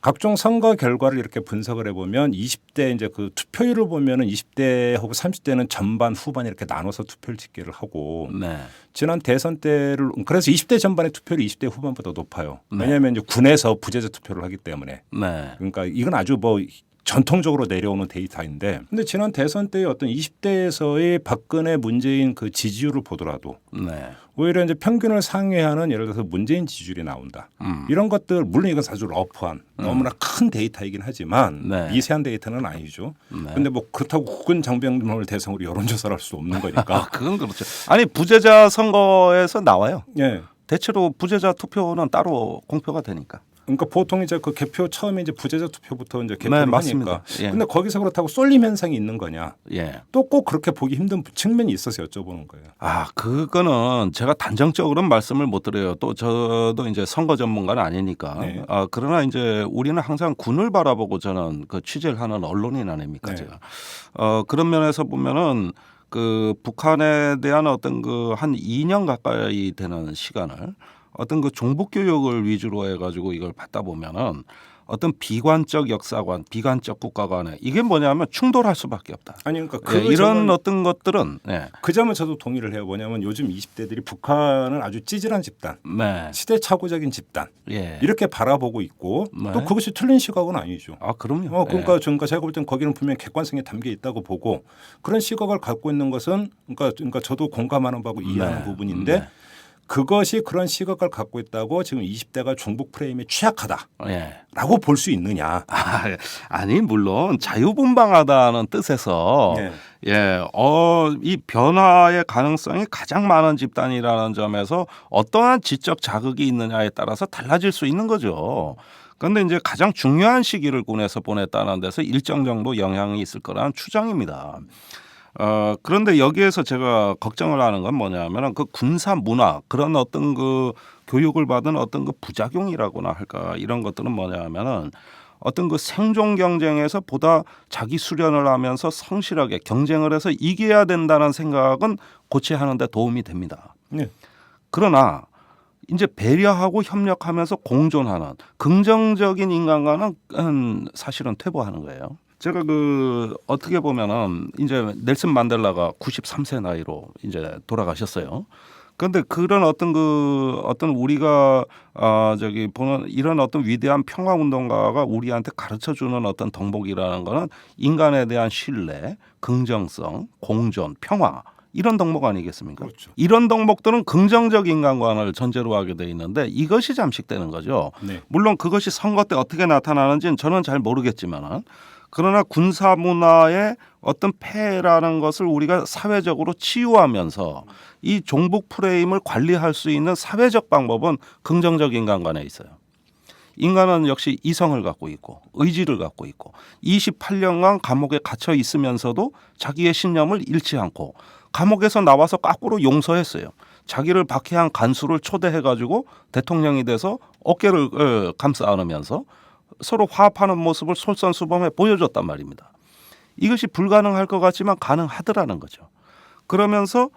각종 선거 결과를 이렇게 분석을 해보면 20대 이제 그 투표율을 보면은 20대하고 30대는 전반 후반 이렇게 나눠서 투표를 집계를 하고 네. 지난 대선 때를 그래서 20대 전반의 투표율이 20대 후반보다 높아요. 네. 왜냐하면 이제 군에서 부재자 투표를 하기 때문에. 네. 그러니까 이건 아주 뭐 전통적으로 내려오는 데이터인데 근데 지난 대선 때의 어떤 20대에서의 박근혜 문재인 그 지지율을 보더라도 네. 오히려 이제 평균을 상회하는 예를 들어서 문재인 지지율이 나온다. 이런 것들 물론 이건 아주 러프한 너무나 큰 데이터이긴 하지만 네. 미세한 데이터는 아니죠. 네. 근데 뭐 그렇다고 국군 장병을 대상으로 여론조사를 할 수 없는 거니까. 그건 그렇죠. 아니 부재자 선거에서 나와요. 예. 대체로 부재자 투표는 따로 공표가 되니까. 그러니까 보통 이제 그 개표 처음에 이제 부재자 투표부터 이제 개표를 네, 맞습니다. 하니까. 예. 근데 거기서 그렇다고 쏠림 현상이 있는 거냐? 예. 또 꼭 그렇게 보기 힘든 측면이 있어서 여쭤보는 거예요. 그거는 제가 단정적으로는 말씀을 못 드려요. 또 저도 이제 선거 전문가는 아니니까. 네. 그러나 이제 우리는 항상 군을 바라보고 저는 그 취재를 하는 언론인 아닙니까, 네. 제가. 그런 면에서 보면은 그 북한에 대한 어떤 그 한 2년 가까이 되는 시간을 어떤 그 종북 교육을 위주로 해가지고 이걸 받다 보면은 어떤 비관적 역사관, 비관적 국가관에 이게 뭐냐면 충돌할 수밖에 없다. 아니 그러니까 이런 어떤 것들은 그 점은 저도 동의를 해요. 뭐냐면 요즘 20대들이 북한은 아주 찌질한 집단, 네. 시대착오적인 집단 예. 이렇게 바라보고 있고 네. 또 그것이 틀린 시각은 아니죠. 그럼요. 그러니까 제가 볼 땐 거기는 분명히 객관성이 담겨 있다고 보고 그런 시각을 갖고 있는 것은 그러니까 저도 공감하는 바고 이해하는 네. 부분인데 네. 그것이 그런 시각을 갖고 있다고 지금 20대가 종북 프레임에 취약하다라고 예. 볼 수 있느냐? 아니 물론 자유분방하다는 뜻에서 이 변화의 가능성이 가장 많은 집단이라는 점에서 어떠한 지적 자극이 있느냐에 따라서 달라질 수 있는 거죠. 그런데 이제 가장 중요한 시기를 군에서 보냈다는 데서 일정 정도 영향이 있을 거라는 추정입니다. 그런데 여기에서 제가 걱정을 하는 건 뭐냐면은 그 군사 문화 그런 어떤 그 교육을 받은 어떤 그 부작용이라고나 할까 이런 것들은 뭐냐면은 어떤 그 생존 경쟁에서 보다 자기 수련을 하면서 성실하게 경쟁을 해서 이겨야 된다는 생각은 고취하는 데 도움이 됩니다. 네. 그러나 이제 배려하고 협력하면서 공존하는 긍정적인 인간관은 사실은 퇴보하는 거예요. 제가 어떻게 보면은 이제 넬슨 만델라가 93세 나이로 이제 돌아가셨어요. 그런데 그런 어떤 우리가 보는 이런 어떤 위대한 평화 운동가가 우리한테 가르쳐 주는 어떤 덕목이라는 거는 인간에 대한 신뢰, 긍정성, 공존, 평화 이런 덕목 아니겠습니까? 그렇죠. 이런 덕목들은 긍정적 인간관을 전제로 하게 돼 있는데 이것이 잠식되는 거죠. 네. 물론 그것이 선거 때 어떻게 나타나는지는 저는 잘 모르겠지만 그러나 군사 문화의 어떤 폐해라는 것을 우리가 사회적으로 치유하면서 이 종북 프레임을 관리할 수 있는 사회적 방법은 긍정적 인간관에 있어요. 인간은 역시 이성을 갖고 있고 의지를 갖고 있고 28년간 감옥에 갇혀 있으면서도 자기의 신념을 잃지 않고 감옥에서 나와서 거꾸로 용서했어요. 자기를 박해한 간수를 초대해가지고 대통령이 돼서 어깨를 감싸 안으면서 서로 화합하는 모습을 솔선수범해 보여줬단 말입니다. 이것이 불가능할 것 같지만 가능하더라는 거죠. 그러면서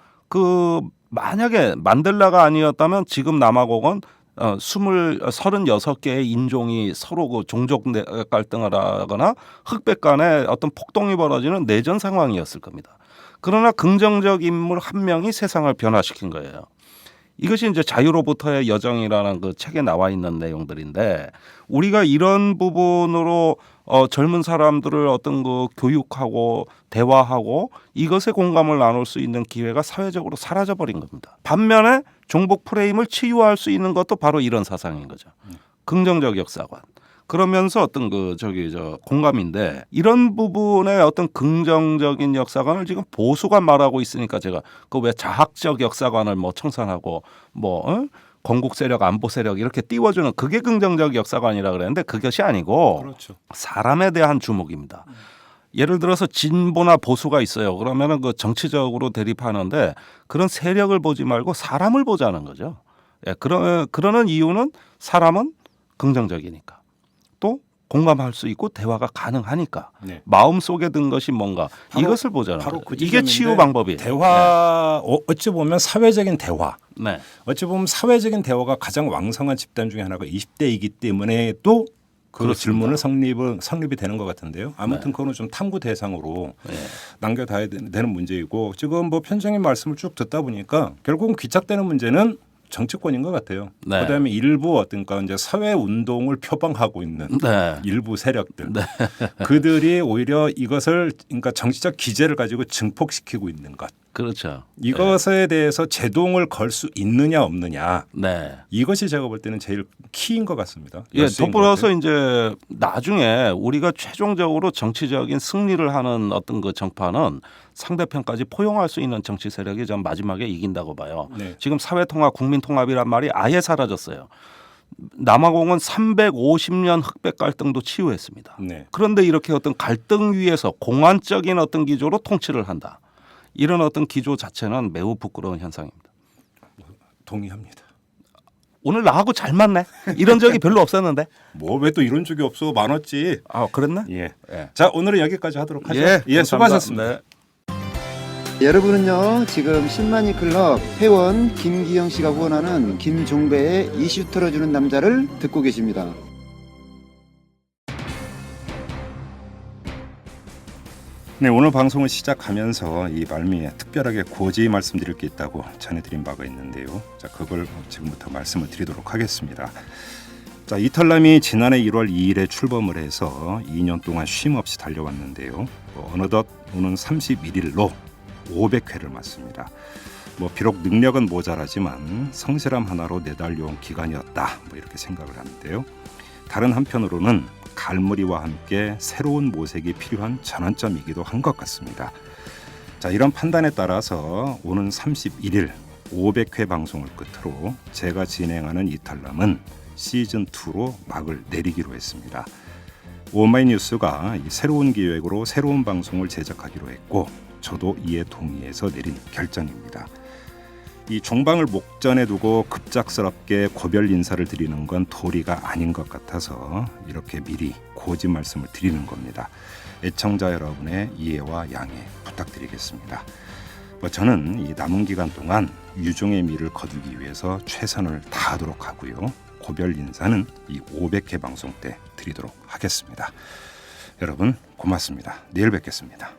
만약에 만델라가 아니었다면 지금 남아공은 36개의 인종이 서로 종족 갈등을 하거나 흑백 간에 어떤 폭동이 벌어지는 내전 상황이었을 겁니다. 그러나 긍정적 인물 한 명이 세상을 변화시킨 거예요. 이것이 이제 자유로부터의 여정이라는 그 책에 나와 있는 내용들인데 우리가 이런 부분으로 젊은 사람들을 어떤 교육하고 대화하고 이것에 공감을 나눌 수 있는 기회가 사회적으로 사라져 버린 겁니다. 반면에 종북 프레임을 치유할 수 있는 것도 바로 이런 사상인 거죠. 긍정적 역사관. 그러면서 어떤 공감인데 이런 부분의 어떤 긍정적인 역사관을 지금 보수가 말하고 있으니까 제가 왜 자학적 역사관을 청산하고 건국 세력, 안보 세력 이렇게 띄워주는 그게 긍정적 역사관이라 그랬는데 그것이 아니고 그렇죠. 사람에 대한 주목입니다. 예를 들어서 진보나 보수가 있어요. 그러면은 정치적으로 대립하는데 그런 세력을 보지 말고 사람을 보자는 거죠. 예, 그러는 이유는 사람은 긍정적이니까. 또 공감할 수 있고 대화가 가능하니까 네. 마음 속에 든 것이 뭔가 이것을 보자는 바로 거죠. 그 이게 치유 방법이에요. 대화 어찌 보면 사회적인 대화. 네. 어찌 보면 사회적인 대화가 가장 왕성한 집단 중에 하나가 20대이기 때문에 또 그 질문을 성립이 되는 것 같은데요. 아무튼 그거는 좀 탐구 대상으로 남겨둬야 되는 문제이고 지금 편장님 말씀을 쭉 듣다 보니까 결국은 귀착되는 문제는 정치권인 것 같아요. 네. 그다음에 일부 이제 사회 운동을 표방하고 있는 일부 세력들, 그들이 오히려 이것을 정치적 기제를 가지고 증폭시키고 있는 것. 그렇죠. 이것에 대해서 제동을 걸 수 있느냐 없느냐. 네. 이것이 제가 볼 때는 제일 키인 것 같습니다. 예, 덧불어서 이제 나중에 우리가 최종적으로 정치적인 승리를 하는 어떤 정파는 상대편까지 포용할 수 있는 정치 세력이 전 마지막에 이긴다고 봐요. 네. 지금 사회통합, 국민통합이란 말이 아예 사라졌어요. 남아공은 350년 흑백 갈등도 치유했습니다. 네. 그런데 이렇게 어떤 갈등 위에서 공안적인 어떤 기조로 통치를 한다. 이런 어떤 기조 자체는 매우 부끄러운 현상입니다. 동의합니다. 오늘 나하고 잘 맞네. 이런 적이 별로 없었는데. 왜 또 이런 적이 없어? 많았지. 아, 그랬나? 예. 예. 자, 오늘은 여기까지 하도록 하죠. 감사합니다. 수고하셨습니다. 네. 여러분은요 지금 10만이 클럽 회원 김기영 씨가 후원하는 김종배의 이슈 털어주는 남자를 듣고 계십니다. 네, 오늘 방송을 시작하면서 이 말미에 특별하게 고지 말씀드릴 게 있다고 전해드린 바가 있는데요. 자, 그걸 지금부터 말씀을 드리도록 하겠습니다. 자, 이탈남이 지난해 1월 2일에 출범을 해서 2년 동안 쉼 없이 달려왔는데요. 어느덧 오는 31일로 500회를 맞습니다. 비록 능력은 모자라지만 성실함 하나로 내달려온 기간이었다. 이렇게 생각을 하는데요. 다른 한편으로는 갈무리와 함께 새로운 모색이 필요한 전환점이기도 한 것 같습니다. 자, 이런 판단에 따라서 오는 31일 500회 방송을 끝으로 제가 진행하는 이탈남은 시즌2로 막을 내리기로 했습니다. 오마이뉴스가 이 새로운 기획으로 새로운 방송을 제작하기로 했고 저도 이에 동의해서 내린 결정입니다. 이 종방을 목전에 두고 급작스럽게 고별 인사를 드리는 건 도리가 아닌 것 같아서 이렇게 미리 고지 말씀을 드리는 겁니다. 애청자 여러분의 이해와 양해 부탁드리겠습니다. 저는 이 남은 기간 동안 유종의 미를 거두기 위해서 최선을 다하도록 하고요. 고별 인사는 이 500회 방송 때 드리도록 하겠습니다. 여러분 고맙습니다. 내일 뵙겠습니다.